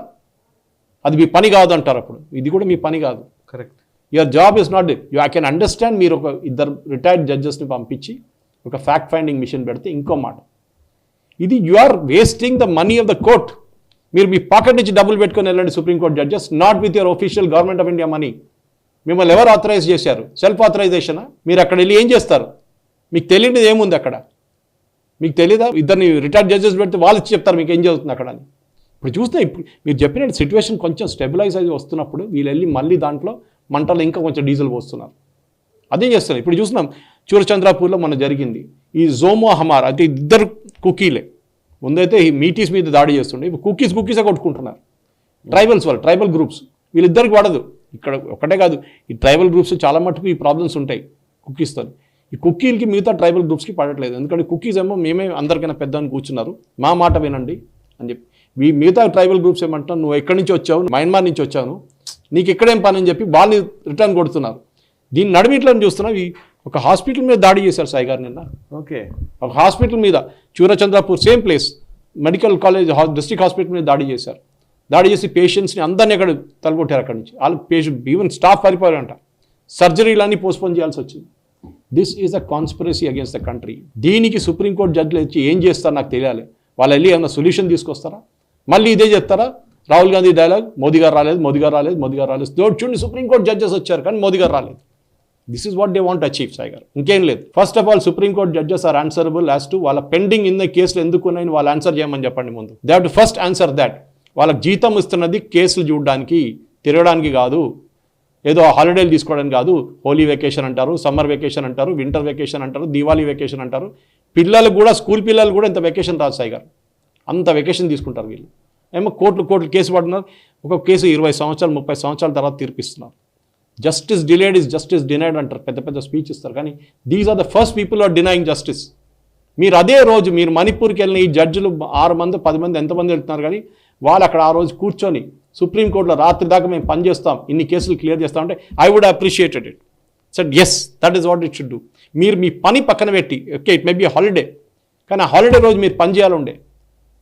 అది మీ పని కాదు అంటారు. అప్పుడు ఇది కూడా మీ పని కాదు. Correct. Your job is not, I can understand. మీరు ఒక 2 రిటైర్డ్ జడ్జెస్ని పంపించి ఒక ఫ్యాక్ట్ ఫైండింగ్ మిషన్ పెడితే ఇంకో మాట. ఇది you are wasting the money of the court. మీరు మీ పాకెట్ నుంచి డబ్బులు పెట్టుకొని వెళ్ళండి supreme court judges, not with your official government of India money. మిమ్మల్ని ఎవరు ఆథరైజ్ చేశారు? సెల్ఫ్ ఆథరైజేషనా? మీరు అక్కడ వెళ్ళి ఏం చేస్తారు? మీకు తెలియనిది ఏముంది అక్కడ? మీకు తెలియదా? 2 రిటైర్డ్ జడ్జెస్ పెడితే వాళ్ళు చెప్తారు మీకు ఏం జరుగుతుంది అక్కడ అని. ఇప్పుడు చూస్తే ఇప్పుడు మీరు చెప్పినట్టు సిచ్యువేషన్ కొంచెం స్టెబిలైజ్ అయ్యి వస్తున్నప్పుడు వీళ్ళు వెళ్ళి మళ్ళీ దాంట్లో మంటలు ఇంకా కొంచెం డీజిల్ పోస్తున్నారు. అదే చేస్తారు. ఇప్పుడు చూస్తున్నాం చూరచంద్రాపూర్లో మొన్న జరిగింది. ఈ జోమో హమార్ అయితే 2 కుకీలే. ముందైతే ఈ మీటీస్ మీద దాడి చేస్తుండే, ఇప్పుడు కుకీసే కొట్టుకుంటున్నారు. ట్రైబల్స్ వాళ్ళు, ట్రైబల్ గ్రూప్స్, వీళ్ళిద్దరికి పడదు. ఇక్కడ ఒకటే కాదు, ఈ ట్రైబల్ గ్రూప్స్ చాలా మటుకు ఈ ప్రాబ్లమ్స్ ఉంటాయి కుకీస్తో. ఈ కుకీలకి మిగతా ట్రైబల్ గ్రూప్స్కి పడట్లేదు. ఎందుకంటే కుకీస్ ఏమో మేమే అందరికైనా పెద్ద అని కూర్చున్నారు, మా మాట వినండి అని చెప్పి. మిగతా ట్రైబల్ గ్రూప్స్ ఏమంటున్నారు, నువ్వు ఎక్కడి నుంచి వచ్చావు, మయన్మార్ నుంచి వచ్చాను, నీకు ఎక్కడేం పని అని చెప్పి వాళ్ళు రిటర్న్ కొడుతున్నారు. దీన్ని నడిమిట్లో చూస్తున్నాం. ఒక హాస్పిటల్ మీద దాడి చేశారు సాయి గారు నిన్న. ఓకే, ఒక హాస్పిటల్ మీద Churachandpur same place medical college district hospital మీద దాడి చేశారు. దాడి చేసి పేషెంట్స్ని అందరినీ అక్కడ తలగొట్టారు. అక్కడి నుంచి వాళ్ళు పేషెంట్ ఈవెన్ స్టాఫ్ పారిపోయారంట. సర్జరీలన్నీ పోస్ట్పోన్ చేయాల్సి వచ్చింది. This is a conspiracy against the country. దీనికి సుప్రీంకోర్టు జడ్జిలు వచ్చి ఏం చేస్తారు నాకు తెలియాలి. వాళ్ళు వెళ్ళి ఏమైనా సొల్యూషన్ తీసుకొస్తారా? మళ్ళీ ఇదే చెప్తారా? రాహుల్ గాంధీ డైలాగ్, మోదీ గారు రాలేదు, మోదీ గారు రాలేదు, మోదీ గారు రాలేదు. చూడండి సుప్రీంకోర్టు జడ్జెస్ వచ్చారు కానీ మోదీ గారు రాలేదు. This is what they want achieve Sai గారు, ఇంకేం లేదు. First of all supreme court judges are answerable as to వాళ్ళ పెండింగ్ ఇన్న కేసులు ఎందుకు ఉన్నాయని వాళ్ళు ఆన్సర్ చేయమని చెప్పండి ముందు. They have to first answer that. వాళ్ళకి జీతం ఇస్తున్నది కేసులు చూడడానికి, తిరగడానికి కాదు, ఏదో హాలిడేలు తీసుకోవడానికి కాదు. హోలీ వెకేషన్ అంటారు, సమ్మర్ వెకేషన్ అంటారు, వింటర్ వెకేషన్ అంటారు, దీవాళీ వెకేషన్ అంటారు. పిల్లలు కూడా, స్కూల్ పిల్లలు కూడా ఇంత వెకేషన్ రాదు సాయి గారు, అంత వెకేషన్ తీసుకుంటారు వీళ్ళు. ఏమో కోట్లు కేసు పడుతున్నారు. ఒక కేసు 20 సంవత్సరాలు 30 సంవత్సరాల తర్వాత తీర్పిస్తున్నారు. Justice delayed is justice denied అంటారు, పెద్ద స్పీచ్ ఇస్తారు. కానీ these are the first people are denying justice. మీరు అదే రోజు మీరు మణిపూర్కి వెళ్ళిన ఈ జడ్జిలు 6 మంది 10 మంది ఎంతమంది వెళ్తున్నారు కానీ వాళ్ళు అక్కడ ఆ రోజు కూర్చొని సుప్రీంకోర్టులో రాత్రి దాకా మేము పనిచేస్తాం, ఇన్ని కేసులు క్లియర్ చేస్తామంటే I would appreciated it. Said yes, that is what it should do. మీరు మీ పని పక్కన పెట్టి, okay it may be holiday, కానీ ఆ హాలిడే రోజు మీరు పని చేయాలండే.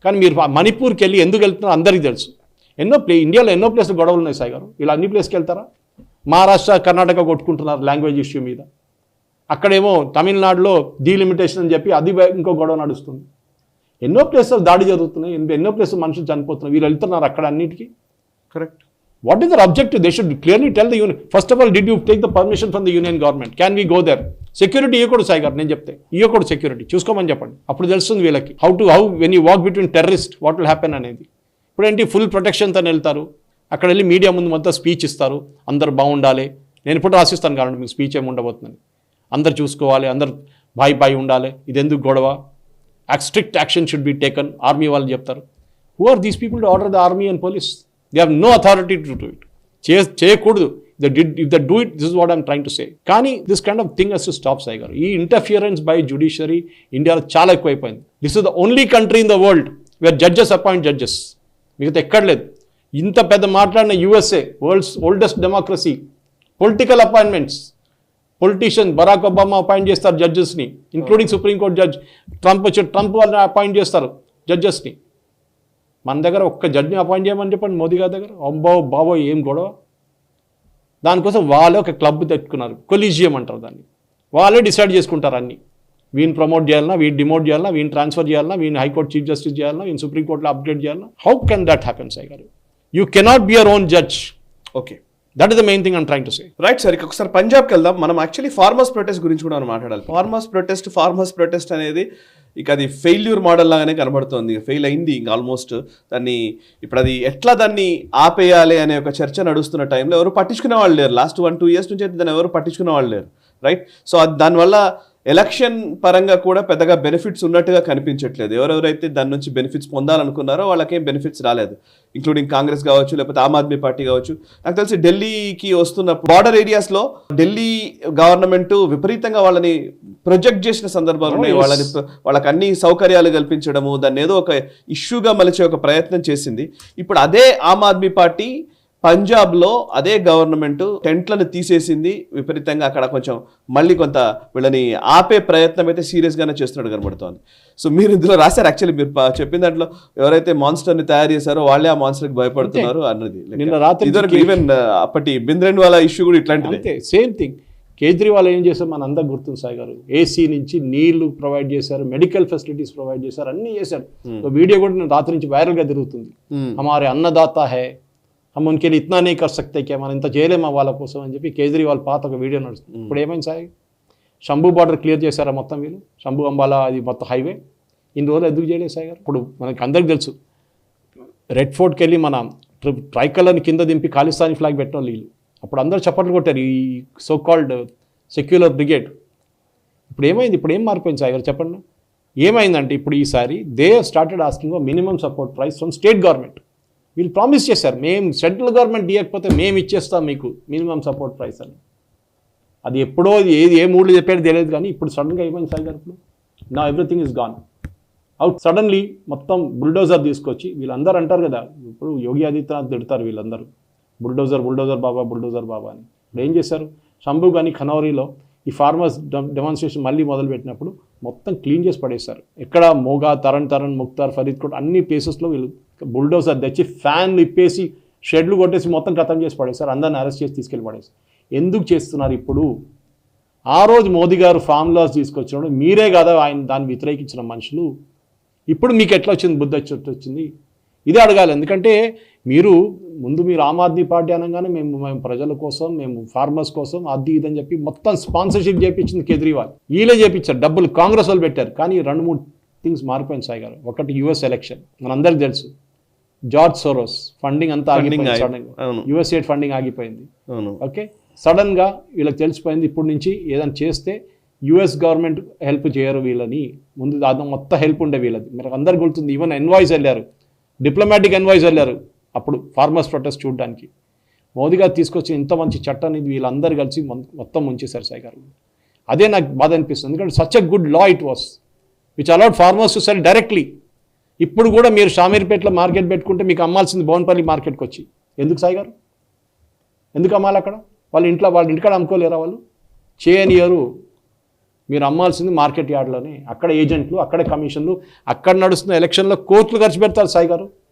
కానీ మీరు మణిపూర్కి వెళ్ళి ఎందుకు వెళ్తున్నారో అందరికీ తెలుసు. ఇండియాలో ఎన్నో ప్లేస్లు గొడవలు ఉన్నాయి సాయి గారు, ఇలా అన్ని ప్లేస్కి వెళ్తారా? మహారాష్ట్ర, కర్ణాటక కొట్టుకుంటున్నారు లాంగ్వేజ్ ఇష్యూ మీద. అక్కడేమో తమిళనాడులో డీలిమిటేషన్ అని చెప్పి అది ఇంకో గొడవ నడుస్తుంది. ఎన్నో ప్లేసెస్ దాడి జరుగుతున్నాయి, ఎన్నో ప్లేసెస్ మనుషులు చనిపోతున్నారు. వీళ్ళు వెళ్తున్నారు అక్కడ అన్నిటికీ. Correct. What is their objective? They should clearly tell the union. First of all, did you take the permission from the union government? Can we go there? Security ఇవ్వకూడదు సాయి గారు, నేను చెప్తే ఇవ్వకూడదు సెక్యూరిటీ, చూసుకోమని చెప్పండి. అప్పుడు తెలుస్తుంది వీళ్ళకి how when you walk between terrorist what will happen అనేది. ఇప్పుడు ఏంటి, ఫుల్ ప్రొటెక్షన్తో వెళ్తారు, అక్కడ వెళ్ళి మీడియా ముందు మొత్తం స్పీచ్ ఇస్తారు, అందరు బాగుండాలి. నేను ఇప్పుడు రాసిస్తాను కాబట్టి మీకు స్పీచ్ ఏమి ఉండబోతుందని. అందరు చూసుకోవాలి, అందరు బాయ్ ఉండాలి, ఇది ఎందుకు గొడవ, strict action should be taken, army వాళ్ళు చెప్తారు. Who are these people to order the army and police? They have no authority to do it. చేయకూడదు. If the do it, this is what I'm trying to say. కానీ this kind of thing has to stop Sai గారు. ఈ ఇంటర్ఫియరెన్స్ బై జ్యుడిషియరీ ఇండియాలో చాలా ఎక్కువైపోయింది. This is the only country in the world where judges appoint judges. మిగతా ఎక్కడ లేదు. ఇంత పెద్ద మాట్లాడిన USA, world's oldest democracy, political appointments, politician Barack Obama appoint చేస్తారు జడ్జెస్ని, ఇంక్లూడింగ్ సుప్రీంకోర్టు జడ్జ్. ట్రంప్ వాళ్ళని అపాయింట్ చేస్తారు జడ్జెస్ని. మన దగ్గర ఒక్క జడ్జిని అపాయింట్ చేయమని చెప్పండి మోదీ గారి దగ్గర. అబ్బో బాబో ఏం గొడవ. దానికోసం వాళ్ళే ఒక క్లబ్ తెచ్చుకున్నారు, కొలీజియం అంటారు దాన్ని. వాళ్ళే డిసైడ్ చేసుకుంటారు అన్ని. వీని ప్రమోట్ చేయాలన్నా, వీని డిమోట్ చేయాలన్నా, వీని ట్రాన్స్ఫర్ చేయాలన్నా, వీని హైకోర్టు చీఫ్ జస్టిస్ చేయాలన్నా, వీని సుప్రీంకోర్టులో అప్డేట్ చేయాలన్నా. How can that happen Sai గారు? You cannot be your own judge. Okay, that is the main thing I'm trying to say. Right sir. ఇక ఒకసారి పంజాబ్కి వెళ్దాం. మనం యాక్చువల్లీ ఫార్మర్స్ ప్రొటెస్ట్ గురించి కూడా మనం మాట్లాడాలి. ఫార్మర్స్ ప్రొటెస్ట్ అనేది ఇక అది ఫెయిల్యూర్ మోడల్ లాగానే కనబడుతుంది. ఫెయిల్ అయింది ఇంకా ఆల్మోస్ట్. దాన్ని ఇప్పుడు అది ఎట్లా దాన్ని ఆపేయాలి అనే ఒక చర్చ నడుస్తున్న టైంలో ఎవరు పట్టించుకునే వాళ్ళు లేరు. లాస్ట్ 1-2 years నుంచి అయితే దాన్ని ఎవరు పట్టించుకునే వాళ్ళు లేరు. రైట్. సో దానివల్ల ఎలక్షన్ పరంగా కూడా పెద్దగా బెనిఫిట్స్ ఉన్నట్టుగా కనిపించట్లేదు. ఎవరెవరైతే దాని నుంచి బెనిఫిట్స్ పొందాలనుకున్నారో వాళ్ళకేం బెనిఫిట్స్ రాలేదు, ఇంక్లూడింగ్ కాంగ్రెస్ కావచ్చు, లేకపోతే ఆమ్ ఆద్మీ పార్టీ కావచ్చు. నాకు తెలిసి ఢిల్లీకి వస్తున్న బార్డర్ ఏరియాస్లో ఢిల్లీ గవర్నమెంట్ విపరీతంగా వాళ్ళని ప్రొజెక్ట్ చేసిన సందర్భాలు ఉన్నాయి. వాళ్ళకి అన్ని సౌకర్యాలు కల్పించడము, దాన్ని ఏదో ఒక ఇష్యూగా మలిచే ఒక ప్రయత్నం చేసింది. ఇప్పుడు అదే ఆమ్ ఆద్మీ పార్టీ పంజాబ్లో అదే గవర్నమెంట్ టెంట్లను తీసేసింది విపరీతంగా. అక్కడ కొంచెం మళ్ళీ కొంత వీళ్ళని ఆపే ప్రయత్నం అయితే సీరియస్గానే చేస్తున్నాడు కనబడుతోంది. సో మీరు ఇందులో రాశారు, యాక్చువల్లీ మీరు చెప్పిన దాంట్లో ఎవరైతే మాన్స్టర్ని తయారు చేశారో వాళ్ళే ఆ మాన్స్టర్కి భయపడుతున్నారు అన్నది. ఈవెన్ అప్పటి బింద్రేన్వాలా ఇష్యూ కూడా ఇట్లాంటిది. Same thing. కేజ్రీవాల్ ఏం చేశారు మన అందరికి గుర్తుంది సాయి గారు. ఏసీ నుంచి నీళ్లు ప్రొవైడ్ చేశారు, మెడికల్ ఫెసిలిటీస్ ప్రొవైడ్ చేశారు, అన్నీ చేశారు. వీడియో కూడా నేను రాత్రి నుంచి వైరల్గా తిరుగుతుంది. హమారే అన్నదాత హై, హమ్ ఉన్కే లియే ఇత్నా नहीं कर सकते क्या, మనం ఇంత చేయలేమా వాళ్ళ కోసం అని చెప్పి కేజ్రీవాల్ పాత ఒక వీడియో నడుస్తుంది. ఇప్పుడు ఏమైంది సాయి? శంభు బార్డర్ క్లియర్ చేశారా మొత్తం వీళ్ళు? శంభు అంబాలా అది మొత్తం హైవే ఇన్ని రోజులు ఎందుకు చేయలేదు సాయి గారు? ఇప్పుడు మనకి అందరికి తెలుసు, రెడ్ ఫోర్ట్కి వెళ్ళి మన ట్రైకలర్ని కింద దింపి ఖాళిస్తానీ ఫ్లాగ్ పెట్టిన వీళ్ళు. అప్పుడు అందరూ చప్పట్లు కొట్టారు, ఈ సో కాల్డ్ సెక్యులర్ బ్రిగేడ్. ఇప్పుడు ఏమైంది? ఇప్పుడు ఏం మారిపోయింది సాయి గారు చెప్పండి? ఏమైందంటే ఇప్పుడు ఈసారి they started asking for minimum support price from state government. వీళ్ళు ప్రామిస్ చేశారు, మేము సెంట్రల్ గవర్నమెంట్ ఇవ్వకపోతే మేము ఇచ్చేస్తాం మీకు మినిమం సపోర్ట్ ప్రైస్ అని. అది ఎప్పుడో ఏ మూడ్లు చెప్పాడో తెలియదు, కానీ ఇప్పుడు సడన్గా ఏమైంది సాయి గారు? ఇప్పుడు నా everything is gone out. Suddenly మొత్తం బుల్డోజర్ తీసుకొచ్చి వీళ్ళందరూ అంటారు కదా, ఇప్పుడు యోగి ఆదిత్యనాథ్ తిడతారు వీళ్ళందరూ, బుల్డోజర్ బాబా అని. ఇప్పుడు ఏం చేశారు? శంభు కానీ ఖనౌరీలో ఈ ఫార్మర్స్ డెమాన్స్ట్రేషన్ మళ్ళీ మొదలుపెట్టినప్పుడు మొత్తం క్లీన్ చేసి పడేశారు. ఎక్కడ మోగా, తరణ్, ముక్తార్, ఫరీద్కోట్ అన్ని ప్లేసెస్లో వీళ్ళు బుల్డోజర్ తెచ్చి ఫ్యాన్లు ఇప్పేసి షెడ్లు కొట్టేసి మొత్తం ఖతం చేసి పడేశారు. అందరిని అరెస్ట్ చేసి తీసుకెళ్ళి పడేశారు. ఎందుకు చేస్తున్నారు ఇప్పుడు? ఆ రోజు మోదీ గారు ఫామ్ లాస్ తీసుకొచ్చినప్పుడు మీరే కదా ఆయన దాన్ని వ్యతిరేకించిన మనుషులు. ఇప్పుడు మీకు ఎట్లా వచ్చింది బుద్ధి వచ్చింది? ఇదే అడగాలి. ఎందుకంటే మీరు ఆమ్ ఆద్మీ పార్టీ అనగానే మేము ప్రజల కోసం, మేము ఫార్మర్స్ కోసం అది ఇదని చెప్పి మొత్తం స్పాన్సర్షిప్ చేయించింది కేజ్రీవాల్. వీళ్ళే చేయించారు, డబ్బులు కాంగ్రెస్ వాళ్ళు పెట్టారు. కానీ 2-3 థింగ్స్ మారిపోయింది సాయి గారు. ఒకటి US ఎలక్షన్, మనందరికి తెలుసు. జార్జ్ సోరోస్ ఫండింగ్ అంతా ఆగిపోయింది, సడన్గా USAID ఫండింగ్ ఆగిపోయింది. ఓకే, సడన్గా వీళ్ళకి తెలిసిపోయింది ఇప్పటి నుంచి ఏదైనా చేస్తే US గవర్నమెంట్ హెల్ప్ చేయరు వీళ్ళని. ముందు దాదాపు మొత్తం హెల్ప్ ఉండే వీళ్ళది. మీరు అందరికి గుర్తుంది, ఈవెన్ ఎన్వాయిస్ వెళ్ళారు, డిప్లొమాటిక్ ఎన్వాయిస్ వెళ్ళారు అప్పుడు ఫార్మర్స్ ప్రొటెస్ట్ చూడడానికి. మోదీ గారు తీసుకొచ్చి ఇంత మంచి చట్టాన్ని వీళ్ళందరూ కలిసి మొత్తం ముంచేశారు సాయి గారు. అదే నాకు బాధ అనిపిస్తుంది, ఎందుకంటే such a good law it was which allowed farmers to cell directly. ఇప్పుడు కూడా మీరు షామీర్పేటలో మార్కెట్ పెట్టుకుంటే మీకు అమ్మాల్సింది బోన్పల్లి మార్కెట్కి వచ్చి. ఎందుకు సాయి గారు? ఎందుకు అమ్మాలి అక్కడ? వాళ్ళ ఇంటికాడ అమ్ముకోలేరా వాళ్ళు? చేయనియరు. మీరు అమ్మాల్సింది మార్కెట్ యార్డ్లోనే. అక్కడ ఏజెంట్లు, అక్కడ కమిషన్లు, అక్కడ నడుస్తున్న ఎలక్షన్లో కోట్లు ఖర్చు పెడతారు సాయి గారు.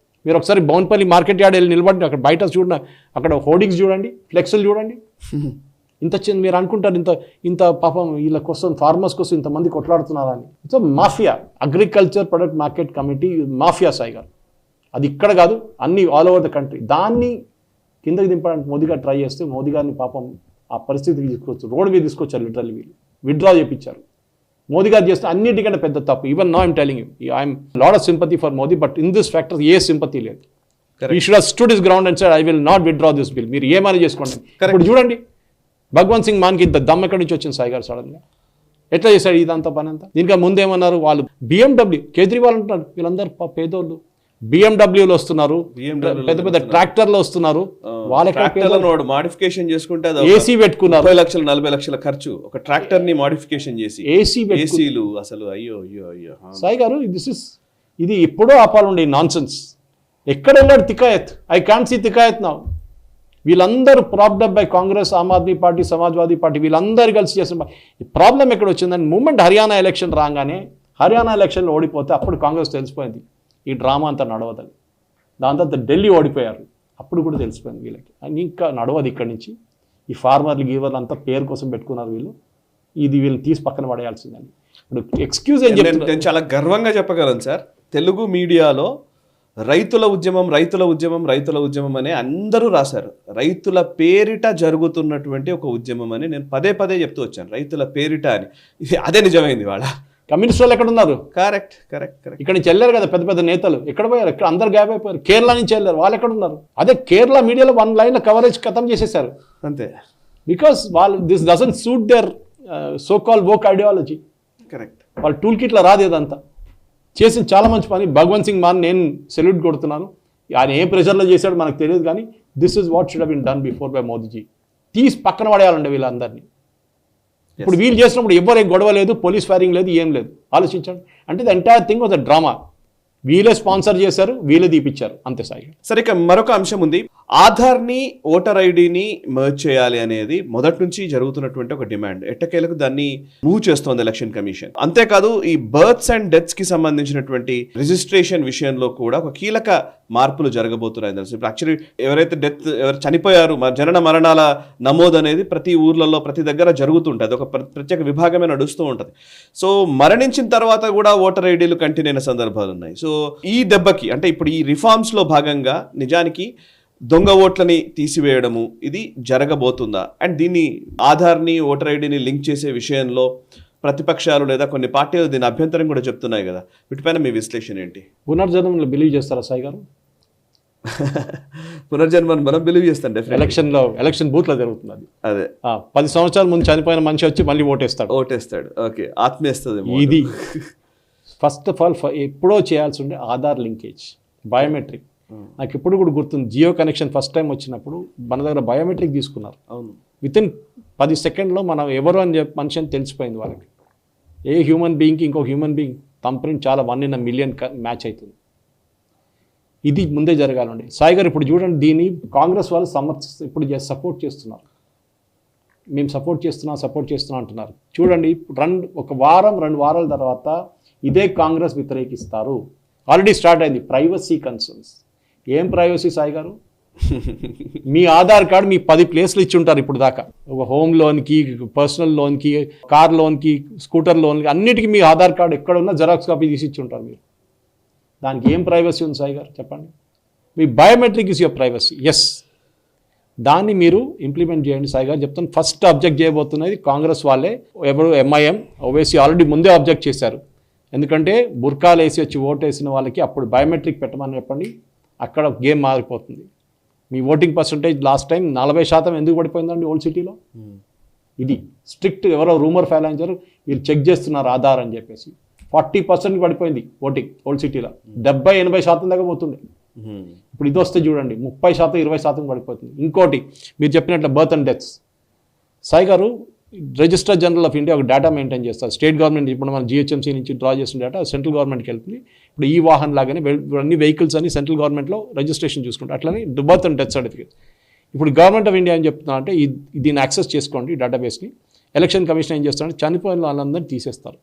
మీరు ఒకసారి బౌన్పల్లి మార్కెట్ యార్డ్ వెళ్ళి నిలబడి అక్కడ బయట చూడండి, అక్కడ హోర్డింగ్స్ చూడండి, ఫ్లెక్స్లు చూడండి. ఇంత మీరు అనుకుంటారు ఇంత పాపం వీళ్ళ కోసం, ఫార్మర్స్ కోసం ఇంతమంది కొట్లాడుతున్నారని. So mafia, agriculture product market committee mafia Sai గారు. అది ఇక్కడ కాదు, అన్ని ఆల్ ఓవర్ ద కంట్రీ. దాన్ని కిందకి దింపడానికి మోదీ గారు ట్రై చేస్తే మోదీ గారిని పాపం ఆ పరిస్థితికి తీసుకొచ్చు, రోడ్ మీద తీసుకొచ్చారు. లిటరల్లీ వీళ్ళు విత్డ్రా చేయించారు. మోదీ గారు చేస్తే అన్నిటికంటే పెద్ద తప్పు. Even now I'm telling you, I'm lot of sympathy for Modi, but in this factor A sympathy లేదు. ఈ should have stood his ground and said I will not withdraw this bill. మీరు ఏమైనా చేసుకోండి. ఇప్పుడు చూడండి, భగవంత్ సింగ్ మాన్కి ఇంత దమ్ ఎక్కడి నుంచి వచ్చింది సాయి గారు? సడన్గా ఎట్లా చేశాడు ఇదంతా పని అంతా? దీనికి ముందేమన్నారు వాళ్ళు? BMW కేజ్రీవాల్ అంటున్నారు వీళ్ళందరూ పేదోళ్ళు, బిఎండబ్ల్యూలు వస్తున్నారు, BMW పెద్ద పెద్ద ట్రాక్టర్లు వస్తున్నారు. ట్రాక్టర్లను వాడు మాడిఫికేషన్ చేసుకుంటే ఏసీ పెట్టుకున్నారు, 30 లక్షలు 40 లక్షల ఖర్చు ఒక ట్రాక్టర్ ని మాడిఫికేషన్ చేసి ఏసీలు అసలు అయ్యో అయ్యో అయ్యో. సాయి గారు ఇది ఎప్పుడో ఆపాలండి నాన్సెన్స్. ఎక్కడ వెళ్ళాడు Tikait? I can't see Tikait now. వీళ్ళందరూ propped up by Congress, Aam Aadmi party, Samajwadi party, వీళ్ళందరూ కలిసి చేసిన ప్రాబ్లం ఎక్కడ వచ్చిందని మూమెంట్ హర్యానా ఎలక్షన్ రాగానే, హర్యానా ఎలక్షన్లో ఓడిపోతే అప్పుడు కాంగ్రెస్ తెలిసిపోయింది ఈ డ్రామా అంతా నడవదని. దాని తర్వాత ఢిల్లీ ఓడిపోయారు, అప్పుడు కూడా తెలిసిపోయింది వీళ్ళకి అని ఇంకా నడవదు ఇక్కడి నుంచి. ఈ ఫార్మర్లు గీవర్లు అంతా పేరు కోసం పెట్టుకున్నారు వీళ్ళు, ఇది వీళ్ళు తీసి పక్కన పడేయాల్సిందని. ఇప్పుడు ఎక్స్క్యూజ్ ఏం చెప్తారు? నేను చాలా గర్వంగా చెప్పగలను సార్, తెలుగు మీడియాలో రైతుల ఉద్యమం రైతుల ఉద్యమం రైతుల ఉద్యమం అని అందరూ రాశారు. రైతుల పేరిట జరుగుతున్నటువంటి ఒక ఉద్యమం అని నేను పదే పదే చెప్తూ వచ్చాను, రైతుల పేరిట అని. ఇది అదే నిజమైంది. వాళ్ళ కమ్యూనిస్ట్ వాళ్ళు ఎక్కడ ఉన్నారు? Correct correct correct. ఇక్కడ నుంచి వెళ్ళారు కదా పెద్ద పెద్ద నేతలు, ఎక్కడ పోయారు? ఇక్కడ అందరు గ్యాప్ అయిపోయారు. కేరళ నుంచి వెళ్ళారు, వాళ్ళు ఎక్కడ ఉన్నారు? అదే కేరళ మీడియాలో 1 లైన్ కవరేజ్ ఖతం చేసేసారు అంతే. బికాస్ వాళ్ళు this doesn't suit their so called woke ideology. Correct. వాళ్ళ టూల్ కిట్లో రాదు ఇదంతా. చేసిన చాలా మంచి పని భగవంత్ సింగ్ మాన్, నేను సెల్యూట్ కొడుతున్నాను. ఆయన ఏ ప్రెషర్లో చేశాడో మనకు తెలియదు, కానీ this is what should have been done before by Modi ji. తీసి పక్కన పడేయాలండి వీళ్ళందరినీ. ఇప్పుడు వీళ్ళు చేసినప్పుడు ఎవరు గొడవ లేదు, పోలీస్ ఫైరింగ్ లేదు, ఏం లేదు. ఆలోచించండి. అంటే the entire thing was a drama. వీళ్ళే స్పాన్సర్ చేశారు, వీళ్ళే తీపిచ్చారు, అంతే సాయి. సరే, ఇక మరొక అంశం ఉంది. ఆధార్ని ఓటర్ ఐడిని మర్జ్ చేయాలి అనేది మొదటి నుంచి జరుగుతున్నటువంటి ఒక డిమాండ్. ఎట్టకేలకు దాన్ని మూవ్ చేస్తోంది ఎలక్షన్ కమిషన్. అంతేకాదు ఈ బర్త్స్ అండ్ డెత్స్ కి సంబంధించినటువంటి రిజిస్ట్రేషన్ విషయంలో కూడా ఒక కీలక మార్పులు జరగబోతున్నాయి తెలుసు. ఇప్పుడు యాక్చువల్లీ ఎవరు చనిపోయారు, జనన మరణాల నమోదు అనేది ప్రతి ఊర్లలో ప్రతి దగ్గర జరుగుతుంటుంది, ఒక ప్రత్యేక విభాగమే నడుస్తూ ఉంటుంది. సో మరణించిన తర్వాత కూడా ఓటర్ ఐడీలు కంటిన్యూ అయిన సందర్భాలు ఉన్నాయి. సో ఈ దెబ్బకి, అంటే ఇప్పుడు ఈ రిఫార్మ్స్ లో భాగంగా నిజానికి దొంగ ఓట్లని తీసివేయడము ఇది జరగబోతుందా? అండ్ దీన్ని ఆధార్ని ఓటర్ ఐడిని లింక్ చేసే విషయంలో ప్రతిపక్షాలు లేదా కొన్ని పార్టీలు దీని అభ్యంతరం కూడా చెప్తున్నాయి కదా, వీటిపైన మీ విశ్లేషణ ఏంటి? పునర్జన్మలో బిలీవ్ చేస్తారా సాయి గారు? పునర్జన్మని మనం బిలీవ్ చేస్తాం. ఎలక్షన్ బూత్ లో జరుగుతుంది అది. అదే 10 సంవత్సరాల ముందు చనిపోయిన మనిషి వచ్చి మళ్ళీ ఓటేస్తాడు. ఓకే, ఆత్మీయస్తుంది. ఇది ఫస్ట్ ఆఫ్ ఆల్ ఎప్పుడో చేయాల్సి ఉండే ఆధార్ లింకేజ్, బయోమెట్రిక్. నాకు ఇప్పుడు కూడా గుర్తుంది, జియో కనెక్షన్ ఫస్ట్ టైం వచ్చినప్పుడు మన దగ్గర బయోమెట్రిక్ తీసుకున్నారు. అవును, వితిన్ 10 సెకండ్లో మనం ఎవరు అని మనిషి అని తెలిసిపోయింది వాళ్ళకి. ఏ హ్యూమన్ బీయింగ్కి ఇంకో హ్యూమన్ బీయింగ్ థంబ్ ప్రింట్ చాలా 1 in a million మ్యాచ్ అవుతుంది. ఇది ముందే జరగాలండి. సాయి గారు ఇప్పుడు చూడండి, దీన్ని కాంగ్రెస్ వాళ్ళు ఇప్పుడు సపోర్ట్ చేస్తున్నారు. మేము సపోర్ట్ చేస్తున్నాం అంటున్నారు. చూడండి, ఒక వారం 2 వారాల తర్వాత ఇదే కాంగ్రెస్ వ్యతిరేకిస్తారు. ఆల్రెడీ స్టార్ట్ అయింది. Privacy concerns. ఏం ప్రైవసీ సాయి గారు? మీ ఆధార్ కార్డు మీ 10 ప్లేస్లు ఇచ్చి ఉంటారు ఇప్పుడు దాకా. ఒక హోమ్ లోన్కి, పర్సనల్ లోన్కి, కార్ లోన్కి, స్కూటర్ లోన్కి, అన్నిటికీ మీ ఆధార్ కార్డు ఎక్కడ ఉన్నా జెరాక్స్ కాపీ తీసి ఇచ్చి ఉంటారు మీరు. దానికి ఏం ప్రైవసీ ఉంది సాయి గారు చెప్పండి? మీ biometric is your privacy. Yes, దాన్ని మీరు ఇంప్లిమెంట్ చేయండి సాయి గారు చెప్తాను. ఫస్ట్ అబ్జెక్ట్ చేయబోతున్నది కాంగ్రెస్ వాళ్ళే. ఎవరు ఎంఐఎం, ఓవైసీ ఆల్రెడీ ముందే అబ్జెక్ట్ చేశారు. ఎందుకంటే బుర్కాలు వేసి వచ్చి ఓటు వేసిన వాళ్ళకి అప్పుడు బయోమెట్రిక్ పెట్టమని చెప్పండి. అక్కడ గేమ్ మారిపోతుంది. మీ ఓటింగ్ పర్సంటేజ్ లాస్ట్ టైం 40% ఎందుకు పడిపోయిందండి ఓల్డ్ సిటీలో? ఇది స్ట్రిక్ట్. ఎవరో రూమర్ ఫైలాయించారు, వీళ్ళు చెక్ చేస్తున్నారు ఆధార్ అని చెప్పేసి. 40% పడిపోయింది ఓటింగ్ ఓల్డ్ సిటీలో. 70-80% దాకా పోతుండే. ఇప్పుడు ఇది వస్తే చూడండి 30%, 20% పడిపోతుంది. ఇంకోటి మీరు చెప్పినట్లు బర్త్ అండ్ డెత్స్. సాయి గారు, రిజిస్టర్ జనరల్ ఆఫ్ ఇండియా ఒక డేటా మెయింటైన్ చేస్తారు. స్టేట్ గవర్నమెంట్ ఇప్పుడు మన జిహెచ్ఎంసీ నుంచి డ్రా చేసిన డేటా సెంట్రల్ గవర్నమెంట్కి వెళ్తుంది. ఇప్పుడు ఈ వాహన్ లాగానే అన్ని వెహికల్స్ అని సెంట్రల్ గవర్నమెంట్లో రిజిస్ట్రేషన్ చూసుకుంటారు. అట్లనే బర్త్ అండ్ డెత్ సర్టిఫికేట్. ఇప్పుడు గవర్నమెంట్ ఆఫ్ ఇండియా ఏం చెప్తున్నా అంటే దీన్ని యాక్సెస్ చేసుకోండి డేటాబేస్ని. ఎలక్షన్ కమిషన్ ఏం చేస్తారంటే చనిపోయిన వాళ్ళందరినీ తీసేస్తారు.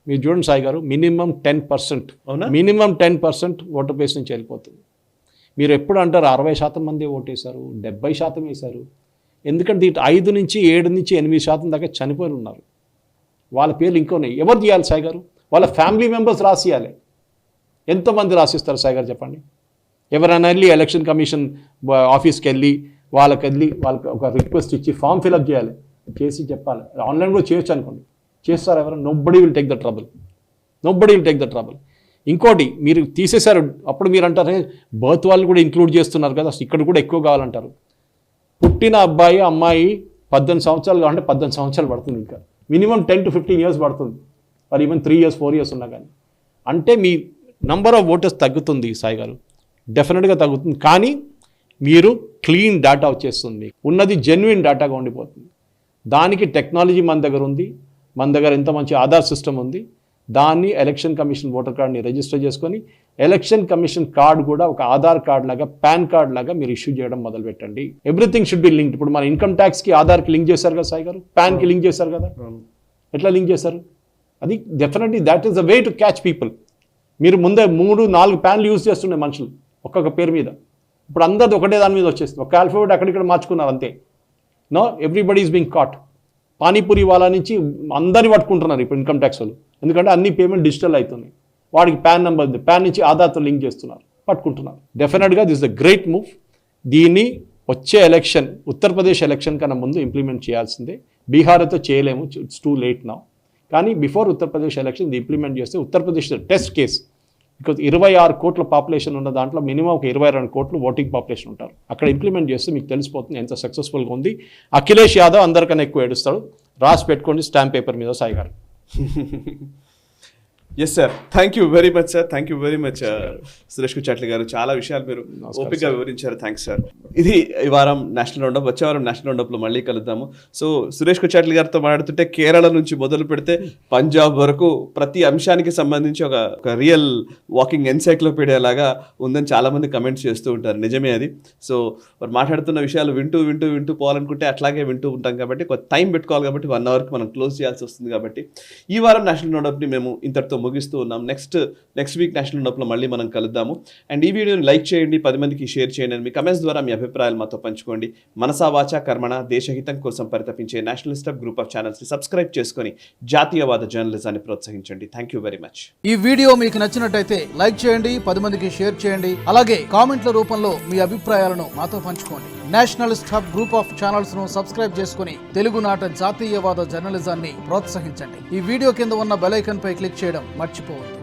మీరు చూడండి సాయి గారు, మినిమం 10% ఓటర్ బేస్ నుంచి వెళ్ళిపోతుంది. మీరు ఎప్పుడు అంటారు 60% మంది ఓటేశారు, 70% వేశారు. ఎందుకంటే 5 నుంచి 7 నుంచి 8% దాకా చనిపోయి ఉన్నారు. వాళ్ళ పేర్లు ఇంకోన్నాయి. ఎవరు తీయాలి సాయి గారు? వాళ్ళ ఫ్యామిలీ మెంబర్స్ రాసియాలి. ఎంతమంది రాసిస్తారు సాయి గారు చెప్పండి? ఎవరైనా వెళ్ళి ఎలక్షన్ కమిషన్ ఆఫీస్కి వెళ్ళి వాళ్ళకి ఒక రిక్వెస్ట్ ఇచ్చి ఫామ్ ఫిలప్ చేయాలి, చేసి చెప్పాలి. ఆన్లైన్ కూడా చేయొచ్చు అనుకోండి. చేస్తారు ఎవరైనా? Nobody will take the trouble. ఇంకోటి, మీరు తీసేశారు, అప్పుడు మీరు అంటారే బర్త్ వాళ్ళు కూడా ఇంక్లూడ్ చేస్తున్నారు కదా, ఇక్కడ కూడా ఎక్కువ కావాలంటారు. పుట్టిన అబ్బాయి అమ్మాయి 18 సంవత్సరాలు కావాలంటే 18 సంవత్సరాలు పడుతుంది. ఇంకా మినిమం 10 to 15 years పడుతుంది. మరి ఈవెన్ 3 years 4 years ఉన్నా కానీ. అంటే మీ నంబర్ ఆఫ్ ఓటర్స్ తగ్గుతుంది సాయి గారు. డెఫినెట్గా తగ్గుతుంది. కానీ మీరు క్లీన్ డేటా వచ్చేస్తుంది, మీకు ఉన్నది జెన్యున్ డేటాగా ఉండిపోతుంది. దానికి టెక్నాలజీ మన దగ్గర ఉంది, మన దగ్గర ఎంత మంచి ఆధార్ సిస్టమ్ ఉంది. దాన్ని ఎలక్షన్ కమిషన్ ఓటర్ కార్డ్ని రిజిస్టర్ చేసుకొని ఎలక్షన్ కమిషన్ కార్డ్ కూడా ఒక ఆధార్ కార్డ్ లాగా, పాన్ కార్డ్ లాగా మీరు ఇష్యూ చేయడం మొదలు పెట్టండి. Everything should be linked. ఇప్పుడు మన ఇన్కమ్ ట్యాక్స్కి ఆధార్కి లింక్ చేశారు కదా సాయి గారు, ప్యాన్కి లింక్ చేశారు కదా, ఎట్లా లింక్ చేశారు? అది definitely that is the way to catch people. మీరు ముందే 3-4 ప్యాన్లు యూజ్ చేస్తుండే మనుషులు ఒక్కొక్క పేరు మీద. ఇప్పుడు అందరిది ఒకటే దాని మీద వచ్చేస్తుంది, ఒక ఆల్ఫాబెట్ అక్కడిక్కడ మార్చుకున్నారు అంతే. No, everybody is being caught. Panipuri వాళ్ళ నుంచి అందరిని పట్టుకుంటున్నారు ఇప్పుడు ఇన్కమ్ ట్యాక్స్ వాళ్ళు, ఎందుకంటే అన్ని పేమెంట్ డిజిటల్ అవుతున్నాయి. వాడికి ప్యాన్ నెంబర్ ఉంది, ప్యాన్ నుంచి ఆధార్తో లింక్ చేస్తున్నారు, పట్టుకుంటున్నారు. డెఫినెట్గా దిస్ ద గ్రేట్ మూవ్. దీన్ని వచ్చే ఎలక్షన్, ఉత్తరప్రదేశ్ ఎలక్షన్ కన్నా ముందు ఇంప్లిమెంట్ చేయాల్సిందే. బీహార్తో చేయలేము, ఇట్స్ టూ లేట్ నౌ. కానీ బిఫోర్ ఉత్తరప్రదేశ్ ఎలక్షన్ ఇది ఇంప్లిమెంట్ చేస్తే ఉత్తరప్రదేశ్ టెస్ట్ కేస్. బికాజ్ 26 కోట్ల పాపులేషన్ ఉన్న దాంట్లో మినిమం ఒక 22 కోట్లు ఓటింగ్ పాపులేషన్ ఉంటారు. అక్కడ ఇంప్లిమెంట్ చేస్తే మీకు తెలిసిపోతుంది ఎంత సక్సెస్ఫుల్గా ఉంది. అఖిలేష్ యాదవ్ అందరికన్నా ఎక్కువ ఏడుస్తాడు. రాసి పెట్టుకోండి స్టాంప్ పేపర్ మీద సాయి గారు. Yes sir, thank you very much sir, thank you very much Suresh Kuchatla గారు. చాలా విషయాలు మీరు ఓపికగా వివరించారు. Thanks sir. ఇది ఈ వారం నేషనల్ రౌండప్. వచ్చే వారం నేషనల్ రౌండప్లో మళ్ళీ కలుద్దాము. సో సురేష్ కుచాట్ల గారితో మాట్లాడుతుంటే కేరళ నుంచి మొదలు పెడితే పంజాబ్ వరకు ప్రతి అంశానికి సంబంధించి ఒక రియల్ వాకింగ్ ఎన్సైక్లోపీడియా లాగా ఉందని చాలామంది కమెంట్స్ చేస్తూ ఉంటారు. నిజమే అది. సో మరి మాట్లాడుతున్న విషయాలు వింటూ పోవాలనుకుంటే అట్లాగే వింటూ ఉంటాం కాబట్టి కొంత టైం పెట్టుకోవాలి. కాబట్టి 1 అవర్కి మనం క్లోజ్ చేయాల్సి వస్తుంది. కాబట్టి ఈ వారం నేషనల్ రౌండప్ని మేము ఇంతటితో ముగిస్తూ ఉన్నాం. నెక్స్ట్ వీక్ నేషనల్ రౌండప్లో మళ్ళీ మనం కలుద్దాము. అండ్ ఈ వీడియోని లైక్ చేయండి, 10 మందికి షేర్ చేయండి. మీ కమెంట్స్ ద్వారా మీ అభిప్రాయాలు మాతో పంచుకోండి. మనసా వాచా కర్మణ దేశహితం కోసం పరితపించే నేషనలిస్ట్ హబ్ గ్రూప్ ఆఫ్ ఛానల్స్ని సబ్స్క్రైబ్ చేసుకొని జాతీయవాద జర్నలిజాన్ని ప్రోత్సహించండి. Thank you very much. ఈ వీడియో మీకు నచ్చినట్టయితే లైక్ చేయండి, 10 మందికి షేర్ చేయండి. అలాగే కామెంట్ల రూపంలో మీ అభిప్రాయాలను మాతో పంచుకోండి. Nationalist hub group of channels ను సబ్స్క్రైబ్ చేసుకుని తెలుగునాట జాతీయవాద జర్నలిజాన్ని ప్రోత్సహించండి. ఈ వీడియో కింద ఉన్న బెల్ ఐకాన్ పై క్లిక్ చేయడం మర్చిపోవద్దు.